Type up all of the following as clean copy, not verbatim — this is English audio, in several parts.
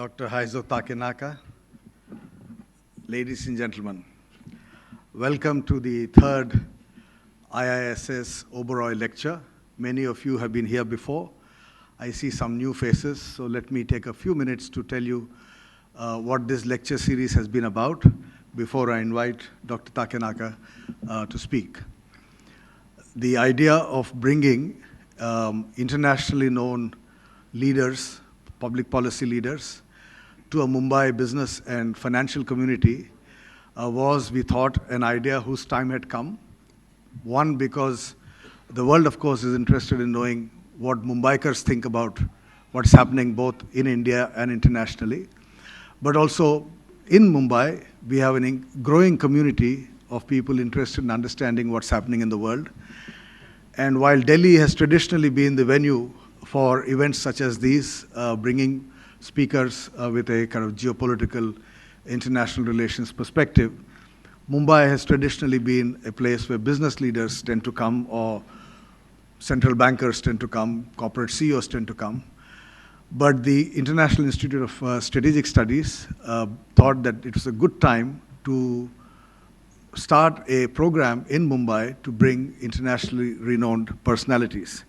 Dr. Heizo Takenaka, ladies and gentlemen, welcome to the third IISS-Oberoi lecture. Many of you have been here before. I see some new faces, so let me take a few minutes to tell you what this lecture series has been about before I invite Dr. Takenaka to speak. The idea of bringing internationally known leaders, public policy leaders, to a Mumbai business and financial community was, we thought, an idea whose time had come. One, because the world, of course, is interested in knowing what Mumbaikars think about what's happening both in India and internationally. But also, in Mumbai, we have a growing community of people interested in understanding what's happening in the world. And while Delhi has traditionally been the venue for events such as these, bringing speakers with a kind of geopolitical international relations perspective, Mumbai has traditionally been a place where business leaders tend to come, or central bankers tend to come, corporate CEOs tend to come. But the International Institute of Strategic Studies thought that it was a good time to start a program in Mumbai to bring internationally renowned personalities.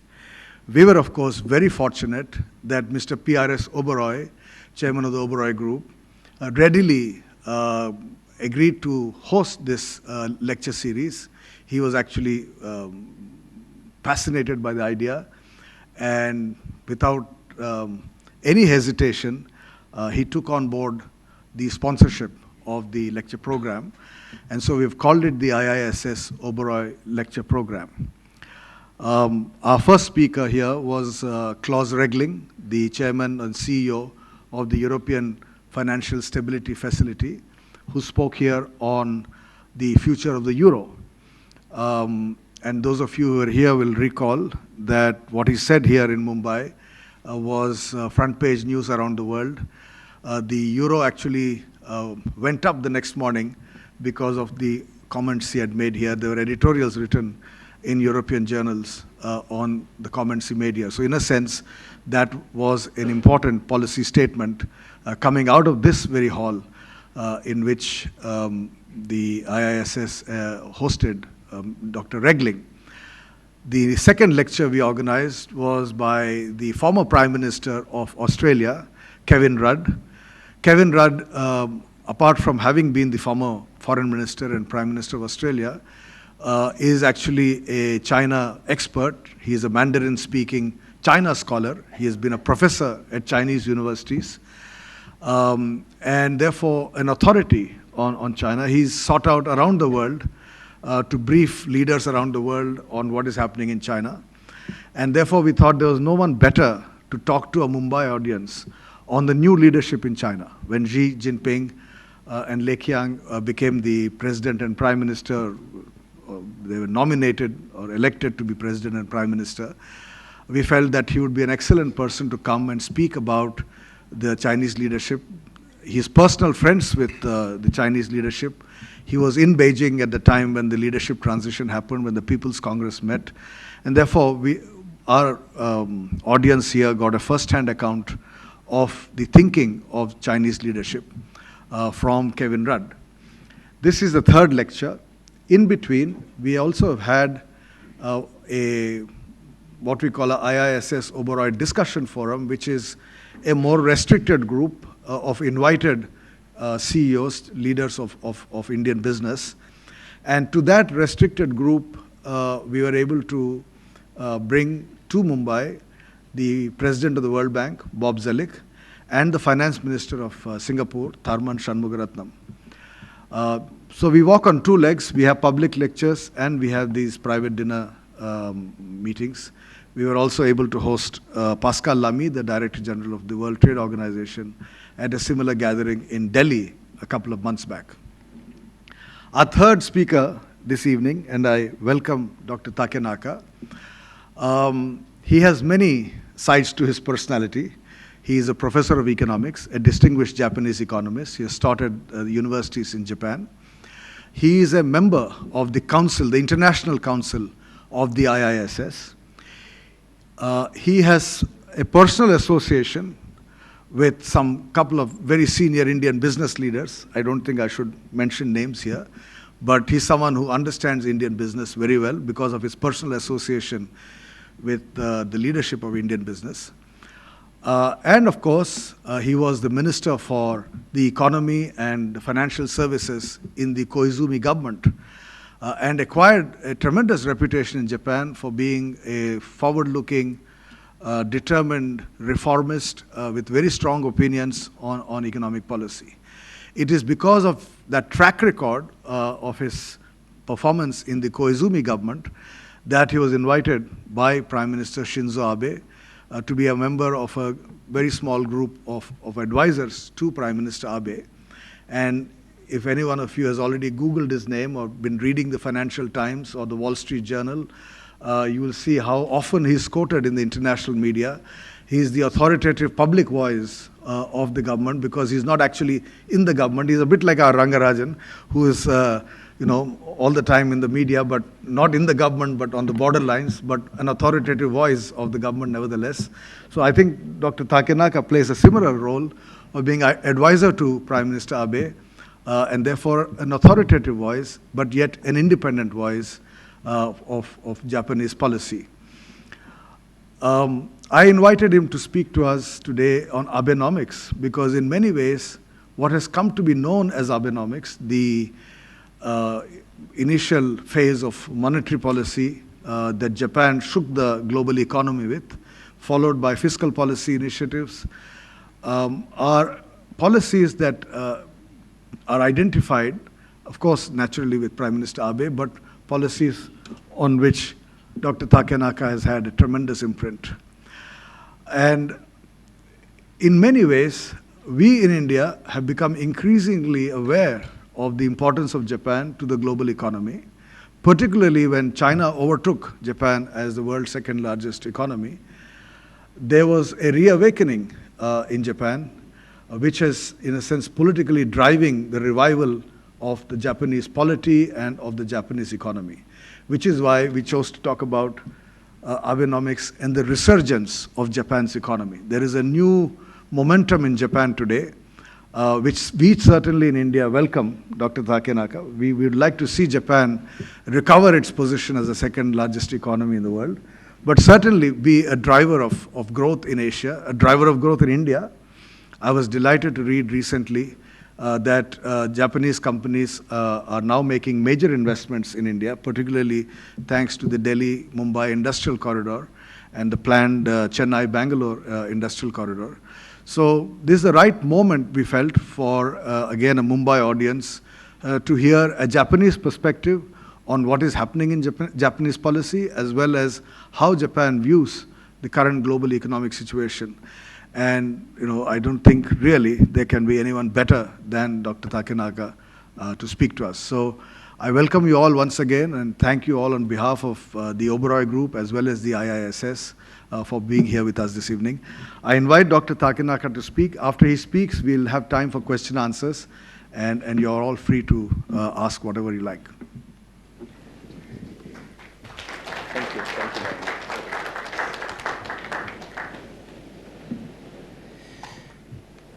We were, of course, very fortunate that Mr. IISS-Oberoi, chairman of the Oberoi Group, readily agreed to host this lecture series. He was actually fascinated by the idea, and without any hesitation, he took on board the sponsorship of the lecture program. And so we've called it the IISS-Oberoi Lecture Program. Our first speaker here was Klaus Regling, the chairman and CEO of the European Financial Stability Facility, who spoke here on the future of the euro. And those of you who are here will recall that what he said here in Mumbai was front page news around the world. The euro actually went up the next morning because of the comments he had made here. There were editorials written in European journals on the comments he made here. So in a sense, that was an important policy statement coming out of this very hall in which the IISS hosted Dr. Regling. The second lecture we organized was by the former Prime Minister of Australia, Kevin Rudd. Kevin Rudd, apart from having been the former Foreign Minister and Prime Minister of Australia, is actually a China expert. He is a Mandarin-speaking China scholar. He has been a professor at Chinese universities, and therefore an authority on China. He's sought out around the world to brief leaders around the world on what is happening in China. And therefore we thought there was no one better to talk to a Mumbai audience on the new leadership in China. When Xi Jinping and Li Qiang became the president and prime minister, they were nominated or elected to be president and prime minister, we felt that he would be an excellent person to come and speak about the Chinese leadership. He's personal friends with the Chinese leadership. He was in Beijing at the time when the leadership transition happened, when the People's Congress met. And therefore, our audience here got a first-hand account of the thinking of Chinese leadership from Kevin Rudd. This is the third lecture. In between, we also have had what we call a IISS-Oberoi discussion forum, which is a more restricted group of invited CEOs, leaders of Indian business. And to that restricted group, we were able to bring to Mumbai the President of the World Bank, Bob Zoellick, and the Finance Minister of Singapore, Tharman Shanmugaratnam. So we walk on two legs. We have public lectures and we have these private dinner meetings. We were also able to host Pascal Lamy, the Director General of the World Trade Organization, at a similar gathering in Delhi a couple of months back. Our third speaker this evening, and I welcome Dr. Takenaka. He has many sides to his personality. He is a professor of economics, a distinguished Japanese economist. He has taught at the universities in Japan. He is a member of the council, the International Council of the IISS. He has a personal association with some couple of very senior Indian business leaders. I don't think I should mention names here, but he's someone who understands Indian business very well because of his personal association with the leadership of Indian business. And of course, he was the minister for the economy and financial services in the Koizumi government, and acquired a tremendous reputation in Japan for being a forward-looking, determined reformist with very strong opinions on economic policy. It is because of that track record of his performance in the Koizumi government that he was invited by Prime Minister Shinzo Abe to be a member of a very small group of advisors to Prime Minister Abe. And if any one of you has already Googled his name or been reading the Financial Times or the Wall Street Journal, you will see how often he's quoted in the international media. He's the authoritative public voice of the government because he's not actually in the government. He's a bit like our Rangarajan, who is all the time in the media, but not in the government, but on the borderlines, but an authoritative voice of the government nevertheless. So I think Dr. Takenaka plays a similar role of being an advisor to Prime Minister Abe, and therefore an authoritative voice, but yet an independent voice of Japanese policy. I invited him to speak to us today on Abenomics because in many ways, what has come to be known as Abenomics, the initial phase of monetary policy that Japan shook the global economy with, followed by fiscal policy initiatives, are policies that are identified, of course, naturally with Prime Minister Abe, but policies on which Dr. Takenaka has had a tremendous imprint. And in many ways, we in India have become increasingly aware of the importance of Japan to the global economy, particularly when China overtook Japan as the world's second largest economy. There was a reawakening in Japan, which is, in a sense, politically driving the revival of the Japanese polity and of the Japanese economy, which is why we chose to talk about Abenomics and the resurgence of Japan's economy. There is a new momentum in Japan today, which we certainly in India welcome, Dr. Takenaka. We would like to see Japan recover its position as the second largest economy in the world, but certainly be a driver of growth in Asia, a driver of growth in India. I was delighted to read recently that Japanese companies are now making major investments in India, particularly thanks to the Delhi-Mumbai industrial corridor and the planned Chennai-Bangalore industrial corridor. So this is the right moment, we felt, for, again, a Mumbai audience to hear a Japanese perspective on what is happening in Japanese policy, as well as how Japan views the current global economic situation. And I don't think really there can be anyone better than Dr. Takenaka to speak to us. So I welcome you all once again and thank you all on behalf of the Oberoi Group as well as the IISS for being here with us this evening. I invite Dr. Takenaka to speak. After he speaks, we'll have time for question answers, and you're all free to ask whatever you like. Thank you. Thank you very much.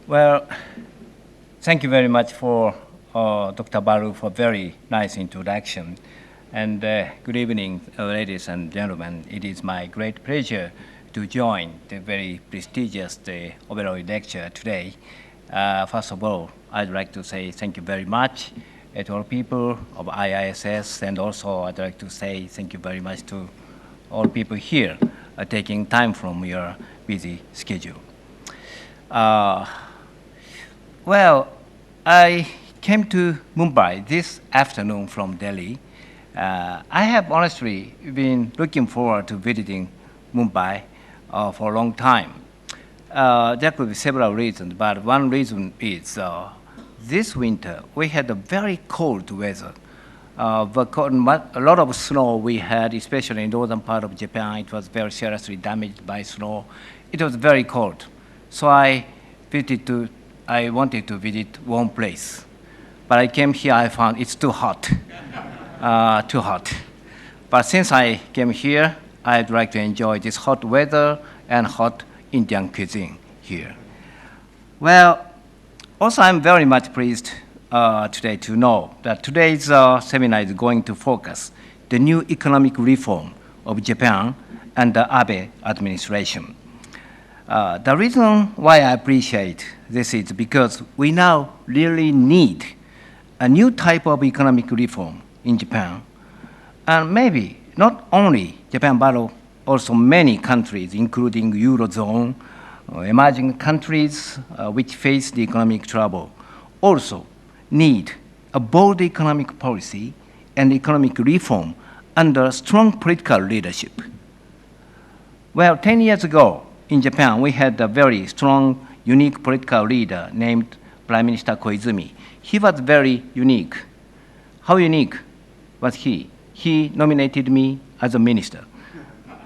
Well, thank you very much for Dr. Baru for very nice introduction. And good evening, ladies and gentlemen. It is my great pleasure to join the very prestigious Oberoi lecture today. First of all, I'd like to say thank you very much to all people of IISS, and also I'd like to say thank you very much to all people here taking time from your busy schedule. Well, I came to Mumbai this afternoon from Delhi. I have honestly been looking forward to visiting Mumbai for a long time. There could be several reasons, but one reason is this winter we had a very cold weather. A lot of snow we had, especially in northern part of Japan. It was very seriously damaged by snow. It was very cold. So I wanted to visit warm place. But I came here, I found it's too hot, too hot. But since I came here, I'd like to enjoy this hot weather and hot Indian cuisine here. Well, also I'm very much pleased today to know that today's seminar is going to focus the new economic reform of Japan and the Abe administration. The reason why I appreciate this is because we now really need a new type of economic reform in Japan, and maybe not only Japan, but also many countries, including Eurozone, emerging countries which face the economic trouble, also need a bold economic policy and economic reform under strong political leadership. Well, 10 years ago in Japan, we had a very strong, unique political leader named Prime Minister Koizumi. He was very unique. How unique was he? He nominated me as a minister.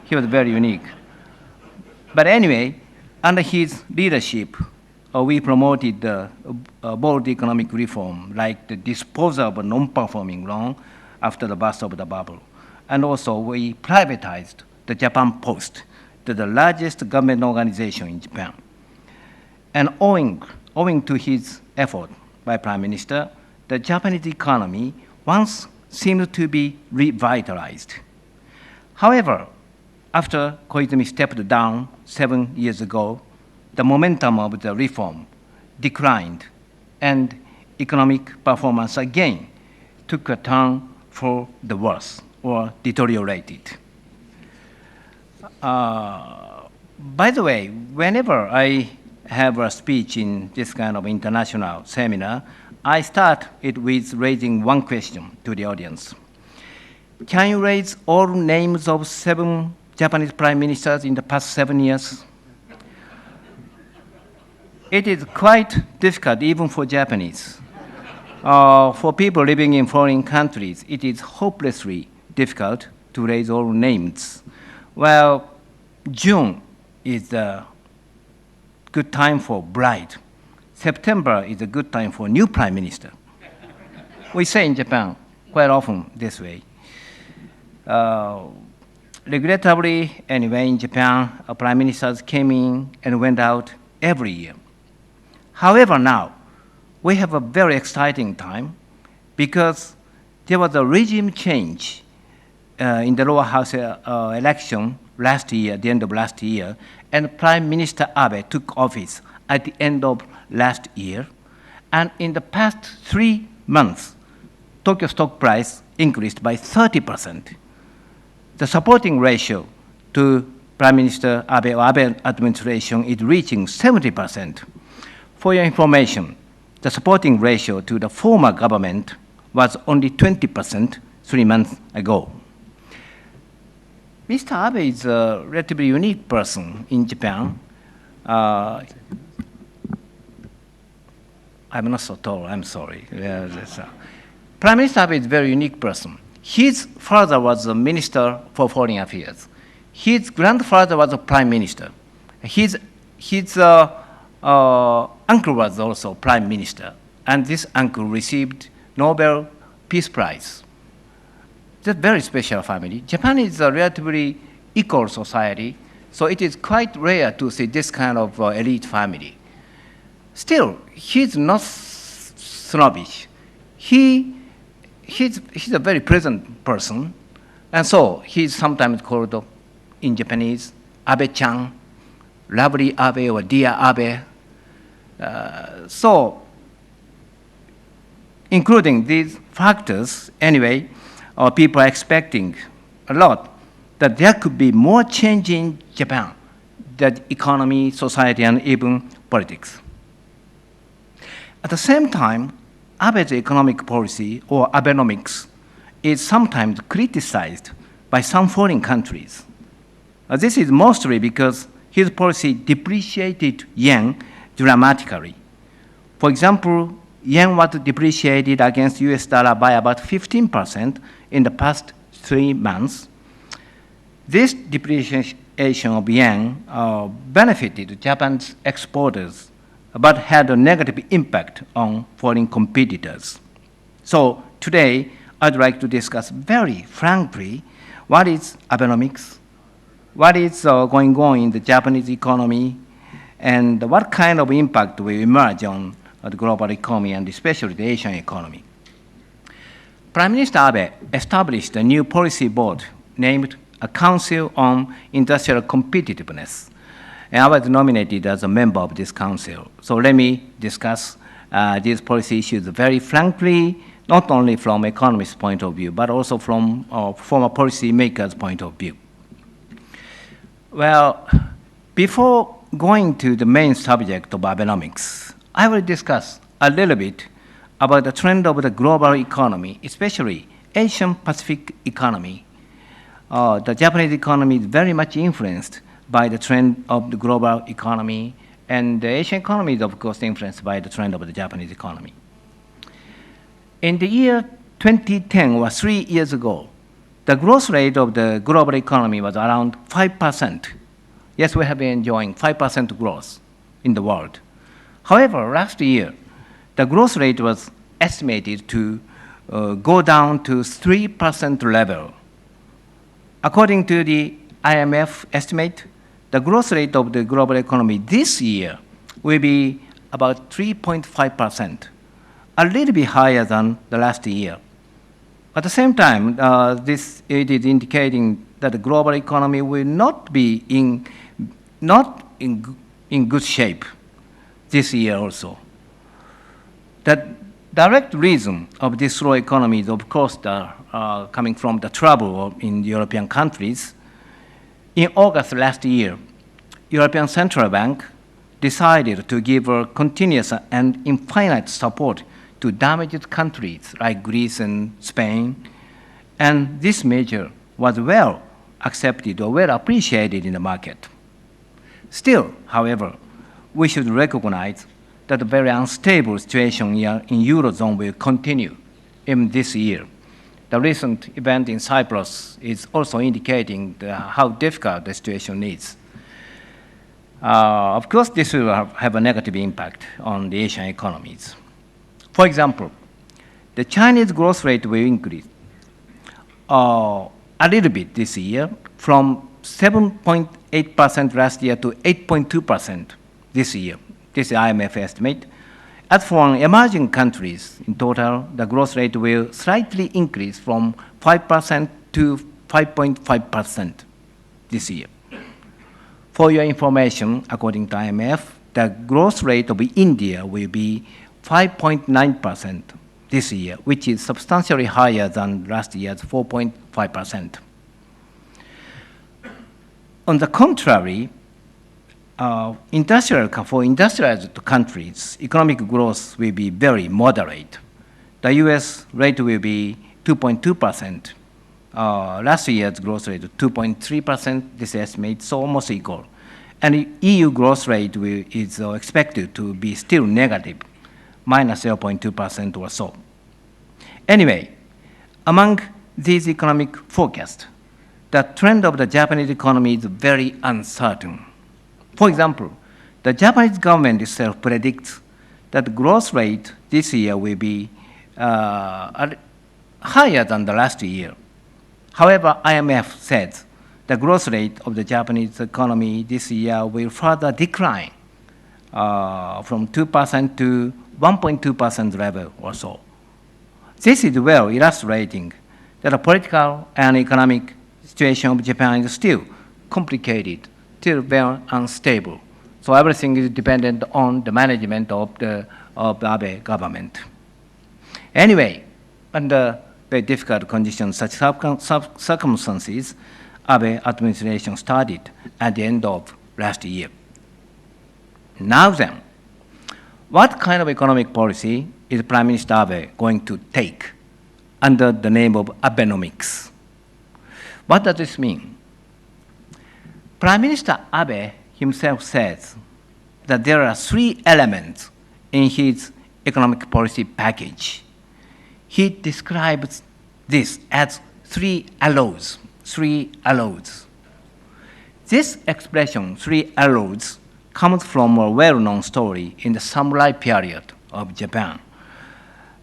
He was very unique. But anyway, under his leadership, we promoted bold economic reform, like the disposal of a non-performing loan after the burst of the bubble. And also, we privatized the Japan Post, the largest government organization in Japan. And owing to his effort by Prime Minister, the Japanese economy once seemed to be revitalized. However, after Koizumi stepped down 7 years ago, the momentum of the reform declined, and economic performance again took a turn for the worse or deteriorated. By the way, whenever I have a speech in this kind of international seminar, I start it with raising one question to the audience. Can you raise all names of 7 Japanese prime ministers in the past 7 years? It is quite difficult even for Japanese. For people living in foreign countries, it is hopelessly difficult to raise all names. Well, June is a good time for bride. September is a good time for new prime minister. We say in Japan quite often this way. Regrettably, anyway, in Japan, prime ministers came in and went out every year. However, now, we have a very exciting time because there was a regime change in the lower house election last year, at the end of last year, and Prime Minister Abe took office at the end of last year. And in the past 3 months, Tokyo stock price increased by 30%. The supporting ratio to Prime Minister Abe or Abe administration is reaching 70%. For your information, the supporting ratio to the former government was only 20% 3 months ago. Mr. Abe is a relatively unique person in Japan. I'm not so tall, I'm sorry. Prime Minister Abe is a very unique person. His father was a minister for foreign affairs. His grandfather was a prime minister. His uncle was also prime minister, and this uncle received Nobel Peace Prize. It's a very special family. Japan is a relatively equal society, so it is quite rare to see this kind of elite family. Still, he's not snobbish. He's a very pleasant person, and so he's sometimes called in Japanese Abe-chan, lovely Abe or dear Abe. So, including these factors, anyway, people are expecting a lot that there could be more change in Japan, that economy, society, and even politics. At the same time, Abe's economic policy, or Abenomics, is sometimes criticized by some foreign countries. This is mostly because his policy depreciated yen dramatically. For example, yen was depreciated against US dollar by about 15% in the past 3 months. This depreciation of yen benefited Japan's exporters, but had a negative impact on foreign competitors. So today, I'd like to discuss very frankly what is Abenomics, what is going on in the Japanese economy, and what kind of impact will emerge on the global economy and especially the Asian economy. Prime Minister Abe established a new policy board named a Council on Industrial Competitiveness, and I was nominated as a member of this council. So let me discuss these policy issues very frankly, not only from economists' point of view, but also from former policy makers' point of view. Well, before going to the main subject of Abenomics, I will discuss a little bit about the trend of the global economy, especially Asian Pacific economy. The Japanese economy is very much influenced by the trend of the global economy, and the Asian economy is, of course, influenced by the trend of the Japanese economy. In the year 2010, or 3 years ago, the growth rate of the global economy was around 5%. Yes, we have been enjoying 5% growth in the world. However, last year, the growth rate was estimated to go down to 3% level. According to the IMF estimate, the growth rate of the global economy this year will be about 3.5%, a little bit higher than the last year. At the same time, it is indicating that the global economy will not be in good shape this year also. The direct reason of this slow economy is, of course, coming from the trouble in European countries. In August last year, European Central Bank decided to give continuous and infinite support to damaged countries like Greece and Spain, and this measure was well accepted or well appreciated in the market. Still, however, we should recognize that the very unstable situation in Eurozone will continue in this year. The recent event in Cyprus is also indicating how difficult the situation is. Of course, this will have a negative impact on the Asian economies. For example, the Chinese growth rate will increase a little bit this year from 7.8% last year to 8.2% this year. This is IMF estimate. As for emerging countries, in total, the growth rate will slightly increase from 5% to 5.5% this year. For your information, according to IMF, the growth rate of India will be 5.9% this year, which is substantially higher than last year's 4.5%. On the contrary, for industrialized countries, economic growth will be very moderate. The US rate will be 2.2%. Last year's growth rate was 2.3%, this estimate, so almost equal. And the EU growth rate is expected to be still negative, minus 0.2% or so. Anyway, among these economic forecasts, the trend of the Japanese economy is very uncertain. For example, the Japanese government itself predicts that the growth rate this year will be higher than the last year. However, IMF says the growth rate of the Japanese economy this year will further decline from 2% to 1.2% level or so. This is well illustrating that the political and economic situation of Japan is still complicated, still very unstable. So everything is dependent on the management of the Abe government. Anyway, under very difficult conditions, such circumstances, Abe administration started at the end of last year. Now then, what kind of economic policy is Prime Minister Abe going to take under the name of Abenomics? What does this mean? Prime Minister Abe himself says that there are 3 elements in his economic policy package. He describes this as 3 alloys. 3 alloys. This expression, 3 alloys, comes from a well-known story in the samurai period of Japan.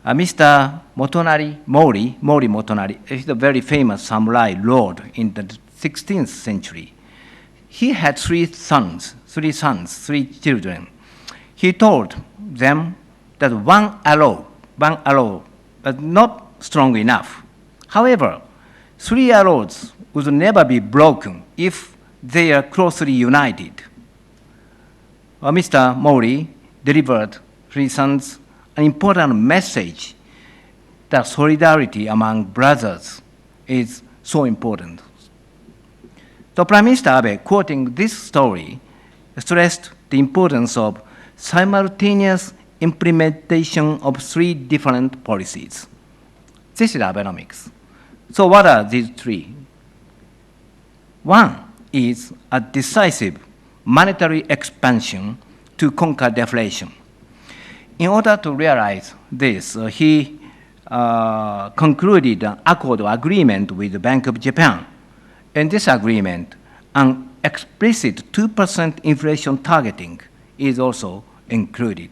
Mr. Mori Motonari is a very famous samurai lord in the 16th century. He had 3 sons, three sons, three children. He told them that one arrow was not strong enough. However, three arrows would never be broken if they are closely united. Mr. Mori delivered three sons an important message that solidarity among brothers is so important. The Prime Minister Abe, quoting this story, stressed the importance of simultaneous implementation of three different policies. This is Abenomics. So what are these three? One is a decisive monetary expansion to conquer deflation. In order to realize this, he concluded an accord or agreement with the Bank of Japan. In this agreement, an explicit 2% inflation targeting is also included.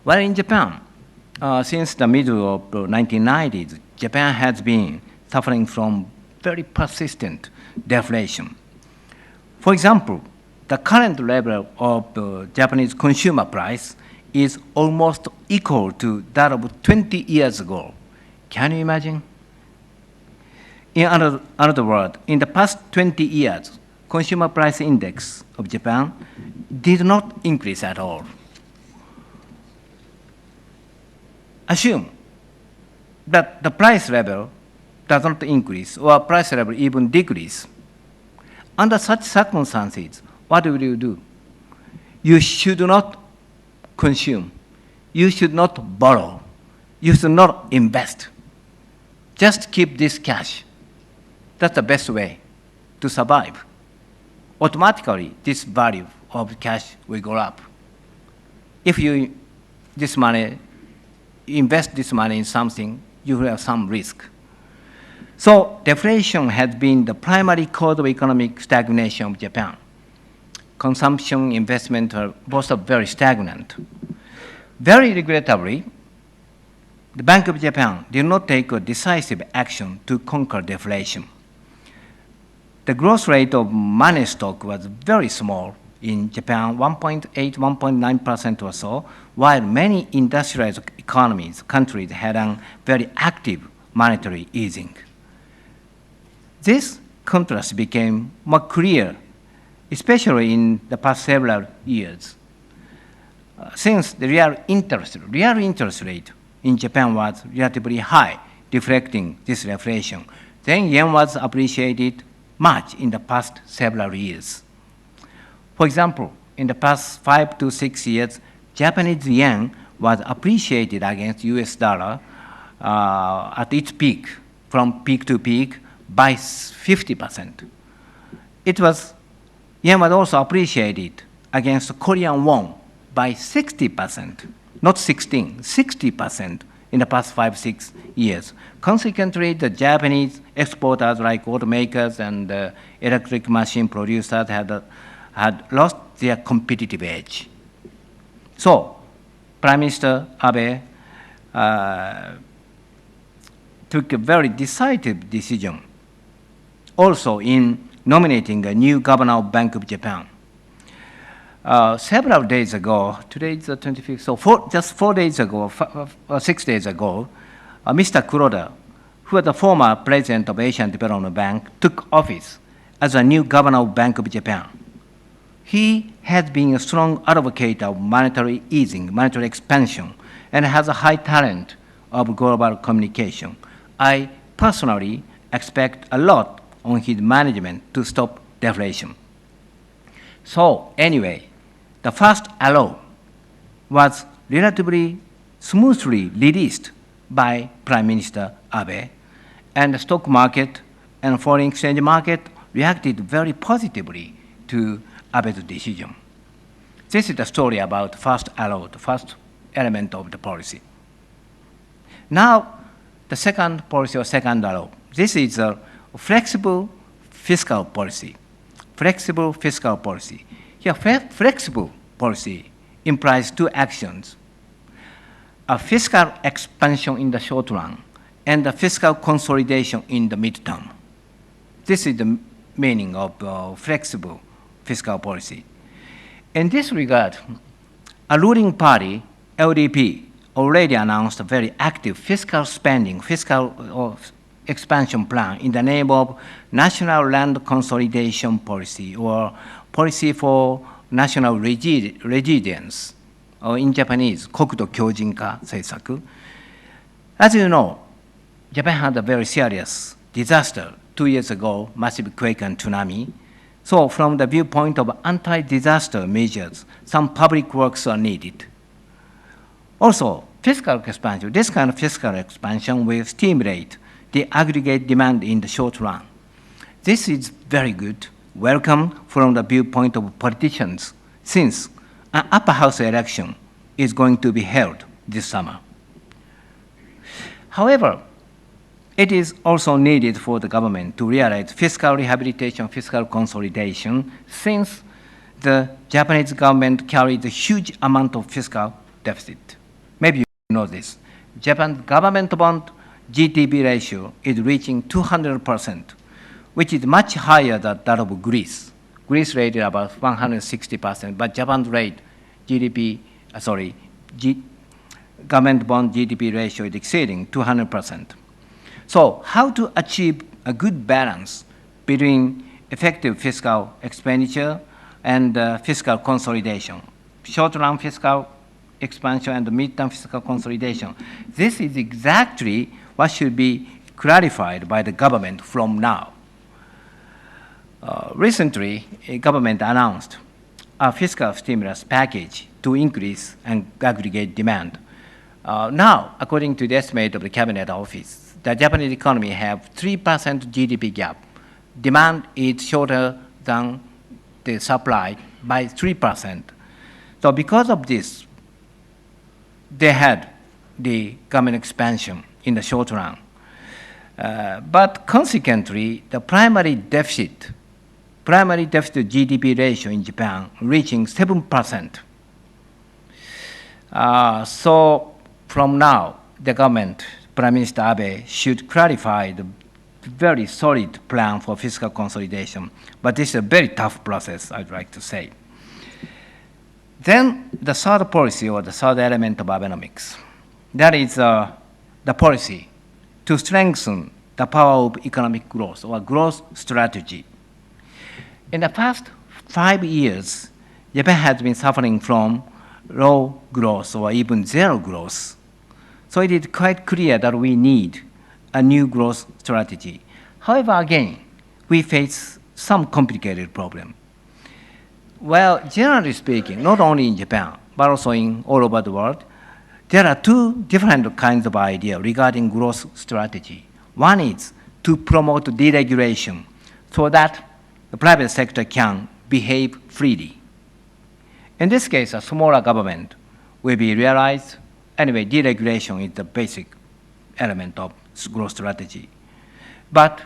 While in Japan, since the middle of the 1990s, Japan has been suffering from very persistent deflation. For example, the current level of the Japanese consumer price is almost equal to that of 20 years ago. Can you imagine? In other words, in the past 20 years, consumer price index of Japan did not increase at all. Assume that the price level does not increase or price level even decrease. Under such circumstances, what will you do? You should not consume. You should not borrow. You should not invest. Just keep this cash. That's the best way to survive. Automatically, this value of cash will go up. If you invest this money in something, you will have some risk. So deflation has been the primary cause of economic stagnation of Japan. Consumption, investment are both very stagnant. Very regrettably, the Bank of Japan did not take a decisive action to conquer deflation. The growth rate of money stock was very small in Japan, 1.8, 1.9% or so, while many industrialized countries had a very active monetary easing. This contrast became more clear, especially in the past several years. Since the real interest rate in Japan was relatively high, reflecting this reflation, then yen was appreciated much in the past several years. For example, in the past 5 to 6 years, Japanese yen was appreciated against US dollar at its peak, from peak to peak, by 50%. Yen was also appreciated against Korean won by 60%, not 16, 60% in the past 5, 6 years. Consequently, the Japanese exporters like automakers and electric machine producers had lost their competitive edge. So, Prime Minister Abe took a very decisive decision also in nominating a new governor of Bank of Japan. Several days ago, today is the 25th, so just 4 days ago, 6 days ago, Mr. Kuroda, who was the former president of Asian Development Bank, took office as a new governor of Bank of Japan. He has been a strong advocate of monetary easing, monetary expansion, and has a high talent of global communication. I personally expect a lot on his management to stop deflation. So anyway, the first arrow was relatively smoothly released by Prime Minister Abe, and the stock market and foreign exchange market reacted very positively to Abe's decision. This is the story about first arrow, the first element of the policy. Now, the second policy or second arrow. This is a flexible fiscal policy. Flexible fiscal policy. Here, flexible policy implies two actions: a fiscal expansion in the short run and a fiscal consolidation in the midterm. This is the meaning of flexible fiscal policy. In this regard, a ruling party, LDP, already announced a very active fiscal spending, fiscal expansion plan in the name of National Land Consolidation Policy, or Policy for National Resilience, or in Japanese, 国土強靭化政策. As you know, Japan had a very serious disaster 2 years ago, massive quake and tsunami. So from the viewpoint of anti-disaster measures, some public works are needed. Also, fiscal expansion, this kind of fiscal expansion will stimulate the aggregate demand in the short run. This is very good, welcome from the viewpoint of politicians, since an upper house election is going to be held this summer. However, it is also needed for the government to realize fiscal rehabilitation, fiscal consolidation, since the Japanese government carries a huge amount of fiscal deficit. Maybe you know this. Japan's government bond GDP ratio is reaching 200%, which is much higher than that of Greece. Greece rate is about 160%, but Japan's rate, government bond GDP ratio is exceeding 200%. So how to achieve a good balance between effective fiscal expenditure and fiscal consolidation, short-run fiscal expansion and mid-term fiscal consolidation? This is exactly what should be clarified by the government from now. Recently, a government announced a fiscal stimulus package to increase and aggregate demand. Now, according to the estimate of the Cabinet Office, the Japanese economy have 3% GDP gap. Demand is shorter than the supply by 3%. So because of this, they had the government expansion in the short run. But consequently, the primary deficit GDP ratio in Japan reaching 7%. So from now, the government, Prime Minister Abe, should clarify the very solid plan for fiscal consolidation. But this is a very tough process, I'd like to say. Then the third policy, or the third element of Abenomics, that is the policy to strengthen the power of economic growth, or growth strategy. In the past 5 years, Japan has been suffering from low growth or even zero growth. So it is quite clear that we need a new growth strategy. However, again, we face some complicated problem. Well, generally speaking, not only in Japan, but also in all over the world, there are two different kinds of ideas regarding growth strategy. One is to promote deregulation so that the private sector can behave freely. In this case, a smaller government will be realized. Anyway, deregulation is the basic element of growth strategy. But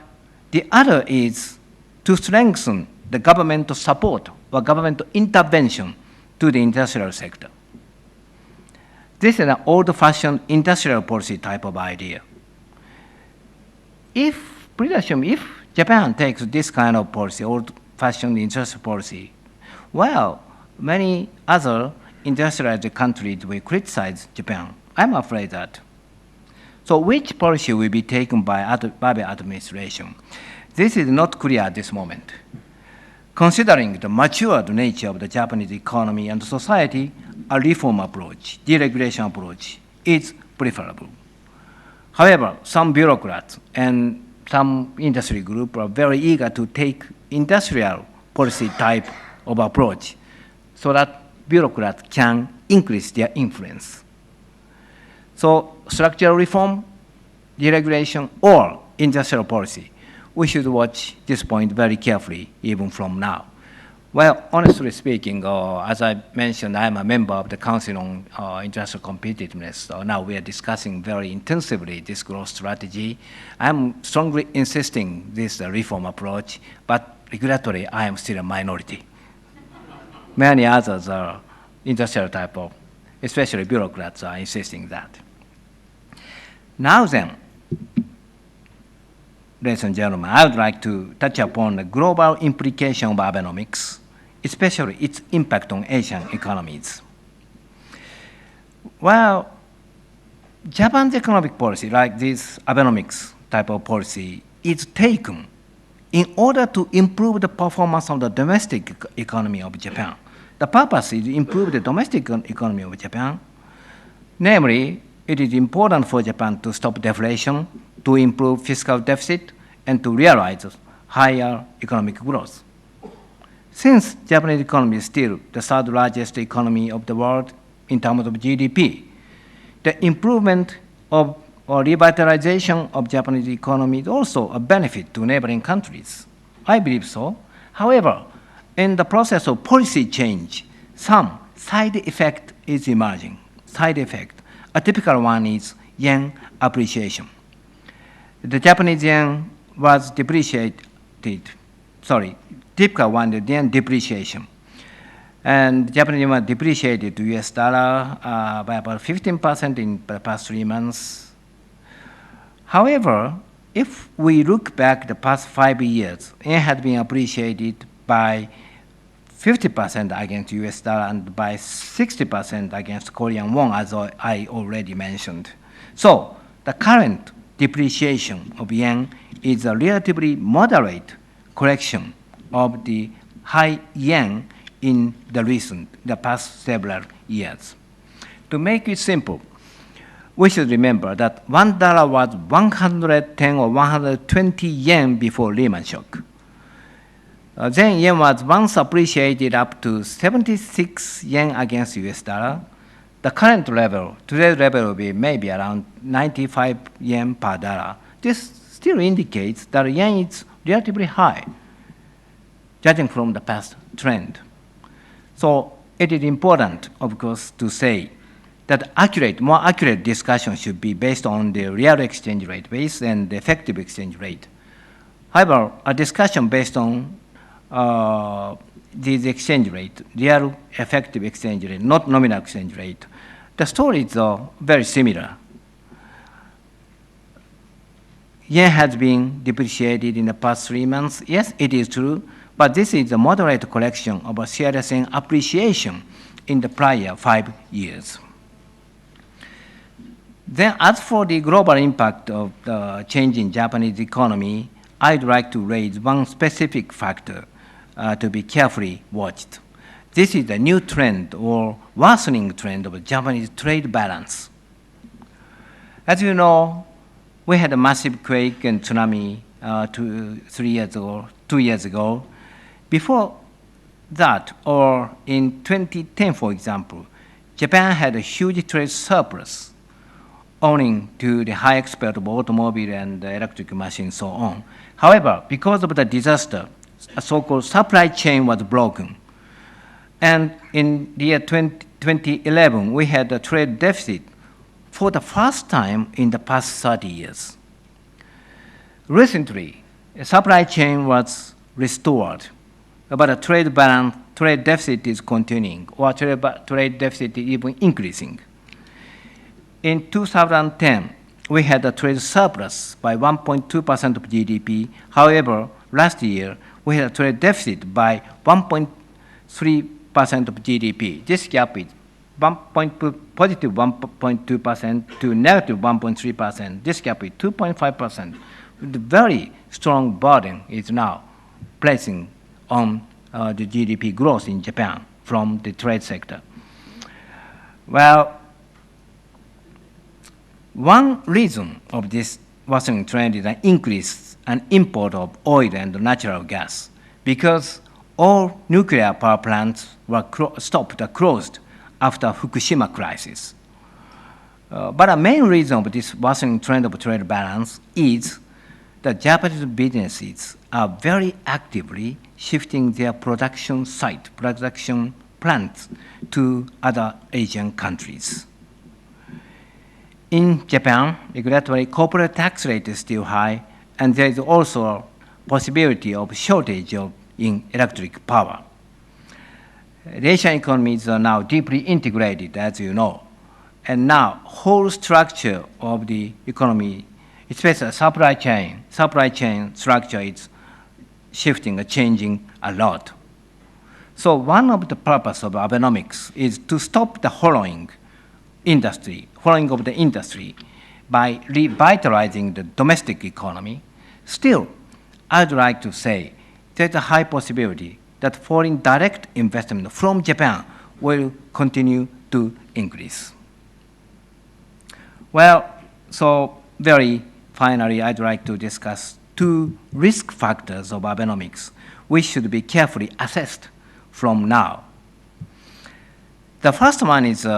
the other is to strengthen the government support or government intervention to the industrial sector. This is an old-fashioned industrial policy type of idea. If Japan takes this kind of policy, old-fashioned industrial policy, well, many other industrialized countries will criticize Japan. I'm afraid that. So which policy will be taken by Abe administration? This is not clear at this moment. Considering the matured nature of the Japanese economy and society, a reform approach, deregulation approach, is preferable. However, some bureaucrats and some industry groups are very eager to take industrial policy type of approach so that bureaucrats can increase their influence. So structural reform, deregulation, or industrial policy, we should watch this point very carefully even from now. Well, honestly speaking, as I mentioned, I'm a member of the Council on Industrial Competitiveness. So now we are discussing very intensively this growth strategy. I'm strongly insisting this reform approach, but regulatory, I am still a minority. Many others are industrial type of, especially bureaucrats are insisting that. Now then, ladies and gentlemen, I would like to touch upon the global implication of Abenomics especially its impact on Asian economies. Well, Japan's economic policy, like this Abenomics type of policy, is taken in order to improve the performance of the domestic economy of Japan. The purpose is to improve the domestic economy of Japan. Namely, it is important for Japan to stop deflation, to improve fiscal deficit, and to realize higher economic growth. Since Japanese economy is still the third largest economy of the world in terms of GDP, the improvement of or revitalization of Japanese economy is also a benefit to neighboring countries. I believe so. However, in the process of policy change, some side effect is emerging. Side effect. A typical one is yen appreciation. The Japanese yen was depreciated. Typical one is yen depreciation. And the Japanese yen was depreciated to US dollar by about 15% in the past 3 months. However, if we look back the past 5 years, yen had been appreciated by 50% against US dollar and by 60% against Korean won, as I already mentioned. So the current depreciation of yen is a relatively moderate correction of the high yen in the past several years. To make it simple, we should remember that $1 was 110 or 120 yen before Lehman shock. Then yen was once appreciated up to 76 yen against US dollar. The current level, today's level will be maybe around 95 yen per dollar. This still indicates that yen is relatively high, judging from the past trend. So it is important, of course, to say that more accurate discussion should be based on the real exchange rate base and the effective exchange rate. However, a discussion based on this exchange rate, real effective exchange rate, not nominal exchange rate, the story is very similar. Yen has been depreciated in the past 3 months. Yes, it is true, but this is a moderate correction of a serious yen appreciation in the prior 5 years. Then, as for the global impact of the change in Japanese economy, I'd like to raise one specific factor to be carefully watched. This is the new trend or worsening trend of Japanese trade balance. As you know, we had a massive quake and tsunami 2 years ago. Before that, or in 2010, for example, Japan had a huge trade surplus owing to the high export of automobile and electric machines, so on. However, because of the disaster, a so-called supply chain was broken. And in the year 2011, we had a trade deficit for the first time in the past 30 years. Recently, a supply chain was restored, but a trade deficit is continuing, or trade deficit is even increasing. In 2010, we had a trade surplus by 1.2% of GDP. However, last year, we had a trade deficit by 1.3% of GDP. This gap is positive 1.2% to negative 1.3%. This gap is 2.5%. The very strong burden is now placing on the GDP growth in Japan from the trade sector. Well, one reason of this worsening trend is an increase in import of oil and natural gas, because all nuclear power plants were stopped or closed after Fukushima crisis. But a main reason of this worsening trend of trade balance is that Japanese businesses are very actively shifting their production plants to other Asian countries. In Japan, regulatory corporate tax rate is still high, and there is also a possibility of shortage in electric power. The Asian economies are now deeply integrated, as you know, and now whole structure of the economy, especially supply chain structure is shifting, changing a lot. So one of the purpose of Abenomics is to stop the hollowing of the industry by revitalizing the domestic economy. Still, I'd like to say there's a high possibility that foreign direct investment from Japan will continue to increase. Well, so very finally, I'd like to discuss two risk factors of Abenomics which should be carefully assessed from now. The first one is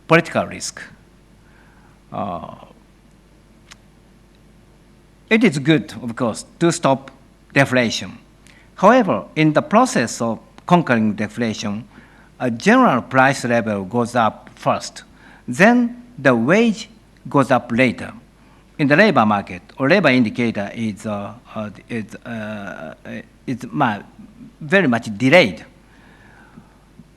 political risk. It is good, of course, to stop deflation. However, in the process of conquering deflation, a general price level goes up first. Then the wage goes up later. In the labor market, or labor indicator is very much delayed.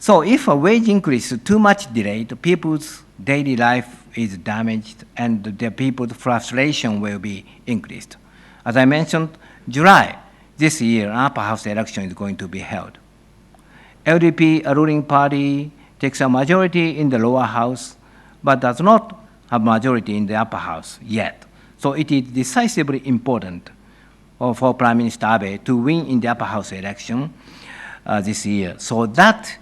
So if a wage increase is too much delayed, people's daily life is damaged and the people's frustration will be increased. As I mentioned, July this year, upper house election is going to be held. LDP, a ruling party, takes a majority in the lower house, but does not have majority in the upper house yet. So it is decisively important for Prime Minister Abe to win in the upper house election this year, so that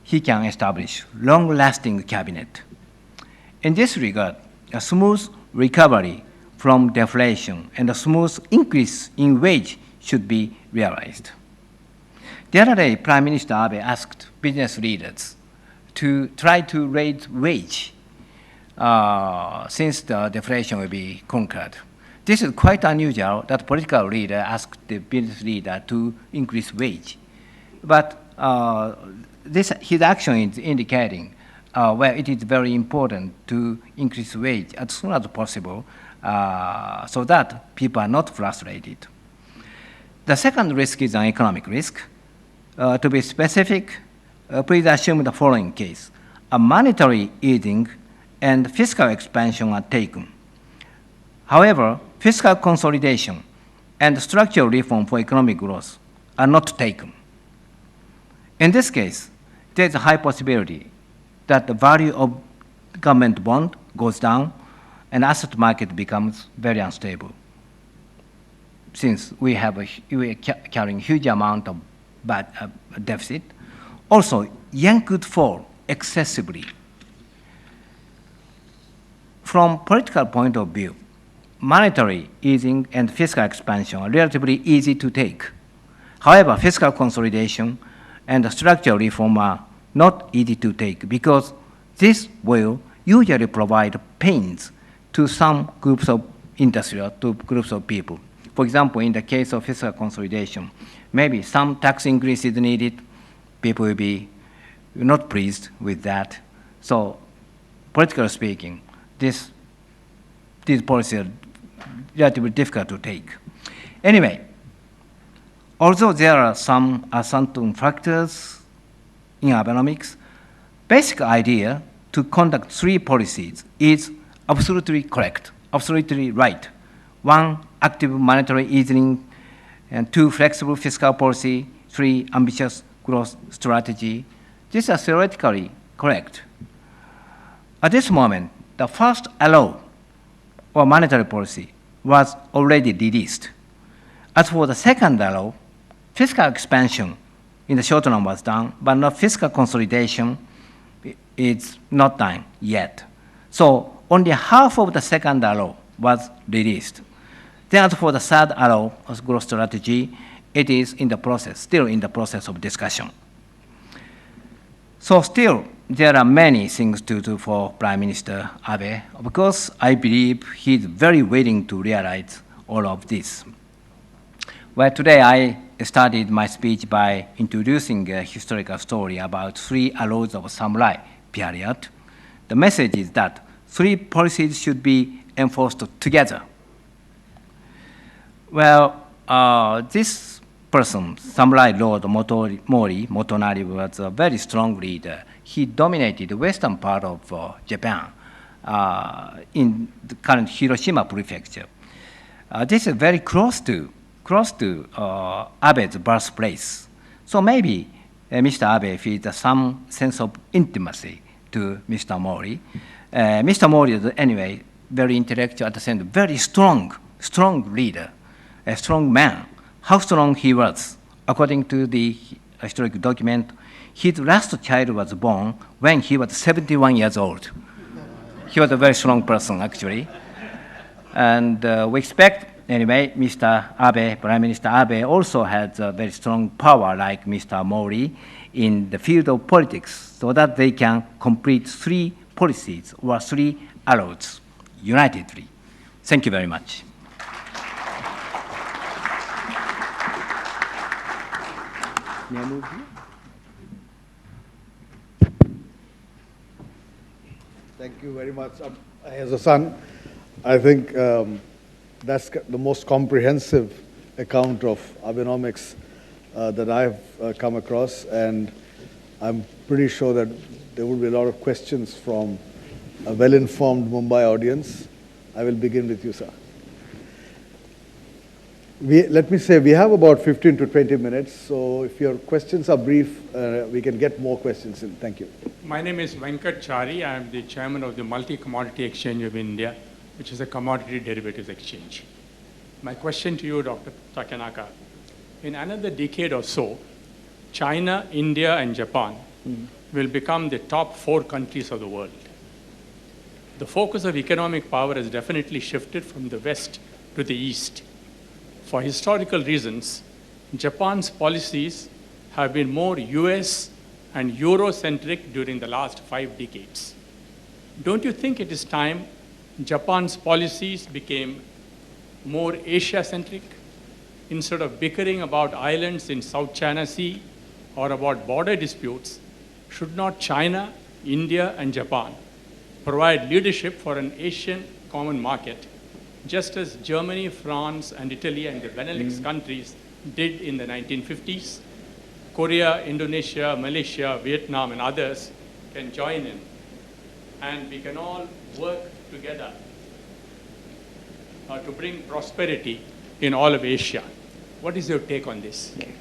he can establish long-lasting cabinet. In this regard, a smooth recovery from deflation and a smooth increase in wage should be realized. The other day, Prime Minister Abe asked business leaders to try to raise wage since the deflation will be conquered. This is quite unusual that political leader asked the business leader to increase wage. But his action is indicating where it is very important to increase wage as soon as possible so that people are not frustrated. The second risk is an economic risk. To be specific, please assume the following case. A monetary easing and fiscal expansion are taken. However, fiscal consolidation and structural reform for economic growth are not taken. In this case, there is a high possibility that the value of government bond goes down and asset market becomes very unstable. Since we are carrying huge amount of deficit, also yen could fall excessively. From political point of view, monetary easing and fiscal expansion are relatively easy to take. However, fiscal consolidation and structural reform are not easy to take because this will usually provide pains to some groups of industry or to groups of people. For example, in the case of fiscal consolidation, maybe some tax increase is needed. People will be not pleased with that. So, politically speaking, these policies are relatively difficult to take. Anyway, although there are some uncertain factors in Abenomics, basic idea to conduct three policies is absolutely correct, absolutely right. One, active monetary easing, and two, flexible fiscal policy, three, ambitious growth strategy. These are theoretically correct. At this moment, the first law or monetary policy was already released. As for the second law, fiscal expansion in the short run was done, but not fiscal consolidation is not done yet. So only half of the second law was released. Then as for the third law of growth strategy, it is in the process, still in the process of discussion. So still, there are many things to do for Prime Minister Abe, because I believe he's very willing to realize all of this. Well, today I started my speech by introducing a historical story about three arrows of samurai period. The message is that three policies should be enforced together. Well, this person, Samurai Lord Motonari, was a very strong leader. He dominated the western part of Japan in the current Hiroshima prefecture. This is very close to Abe's birthplace. So maybe Mr. Abe feels some sense of intimacy to Mr. Mori. Mr. Mori is anyway very intellectual, at the same time, very strong leader, a strong man. How strong he was, according to the historic document, his last child was born when he was 71 years old. He was a very strong person, actually. And we expect, anyway, Mr. Abe, Prime Minister Abe, also has a very strong power like Mr. Mori in the field of politics, so that they can complete 3 policies or 3 arrows unitedly. Thank you very much. May I move here? Thank you very much. Heizo-san, I think that's the most comprehensive account of Abenomics that I've come across, and I'm pretty sure that there will be a lot of questions from a well-informed Mumbai audience. I will begin with you, sir. Let me say, we have about 15 to 20 minutes, so if your questions are brief, we can get more questions in. Thank you. My name is Venkat Chari. I am the chairman of the Multi-Commodity Exchange of India, which is a commodity derivatives exchange. My question to you, Dr. Takenaka, in another decade or so, China, India, and Japan will become the top 4 countries of the world. The focus of economic power has definitely shifted from the West to the East. For historical reasons, Japan's policies have been more US and Eurocentric during the last 5 decades. Don't you think it is time Japan's policies became more Asia-centric? Instead of bickering about islands in South China Sea or about border disputes, should not China, India, and Japan provide leadership for an Asian common market, just as Germany, France, and Italy and the Benelux countries did in the 1950s? Korea, Indonesia, Malaysia, Vietnam, and others can join in, and we can all work together to bring prosperity in all of Asia. What is your take on this? Okay.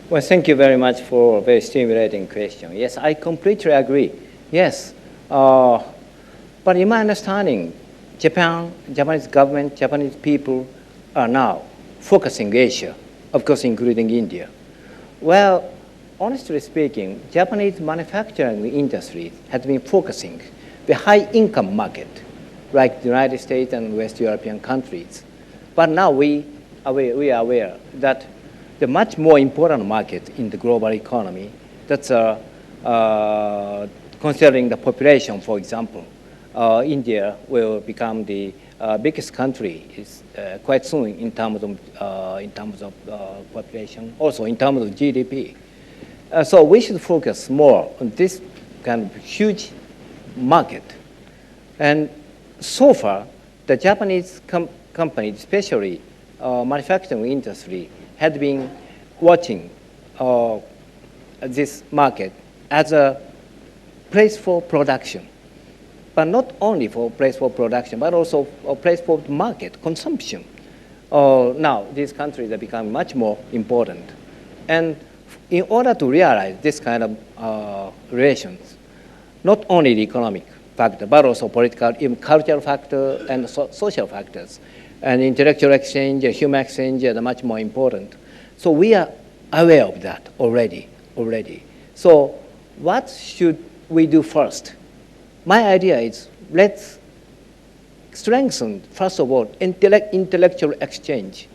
Well, thank you very much for a very stimulating question. Yes, I completely agree. Yes, but in my understanding, Japanese government, Japanese people are now focusing Asia, of course, including India. Well, honestly speaking, Japanese manufacturing industry has been focusing the high-income market, like the United States and West European countries. But now we are aware that the much more important market in the global economy, that's considering the population, for example, India will become the biggest country quite soon in terms of population, also in terms of GDP. So we should focus more on this kind of huge market. And so far, the Japanese companies, especially manufacturing industry, had been watching this market as a place for production. But not only for place for production, but also a place for market consumption. Now, these countries are becoming much more important. And in order to realize this kind of relations, not only the economic factor, but also political, even cultural factor, and social factors, and intellectual exchange, human exchange are much more important. So we are aware of that already. So what should we do first? My idea is let's strengthen, first of all, intellectual exchange.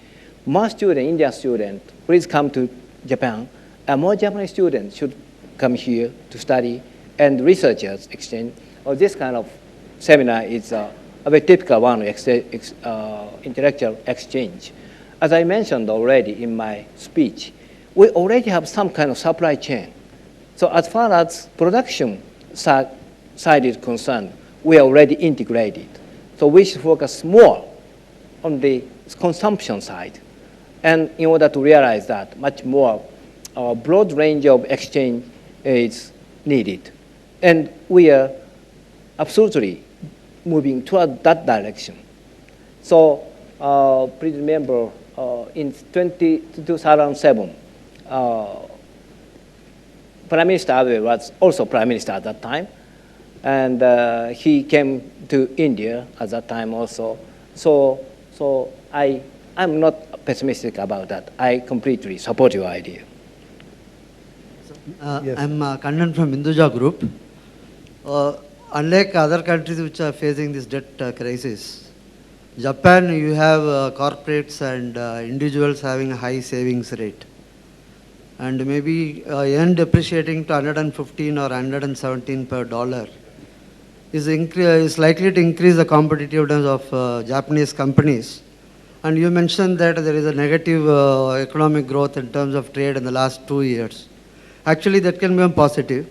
More students, Indian students, please come to Japan, and more Japanese students should come here to study, and researchers exchange. This kind of seminar is a very typical one, intellectual exchange. As I mentioned already in my speech, we already have some kind of supply chain. So as far as production side is concerned, we are already integrated. So we should focus more on the consumption side. And in order to realize that, much more broad range of exchange is needed. And we are absolutely moving toward that direction. So please remember, in 2007, Prime Minister Abe was also Prime Minister at that time, and he came to India at that time also. So I'm not pessimistic about that. I completely support your idea. Yes. I'm Kannan from Hinduja Group. Unlike other countries which are facing this debt crisis, Japan, you have corporates and individuals having a high savings rate. And maybe yen depreciating to 115 or 117 per dollar is likely to increase the competitiveness of Japanese companies. And you mentioned that there is a negative economic growth in terms of trade in the last 2 years. Actually, that can be a positive.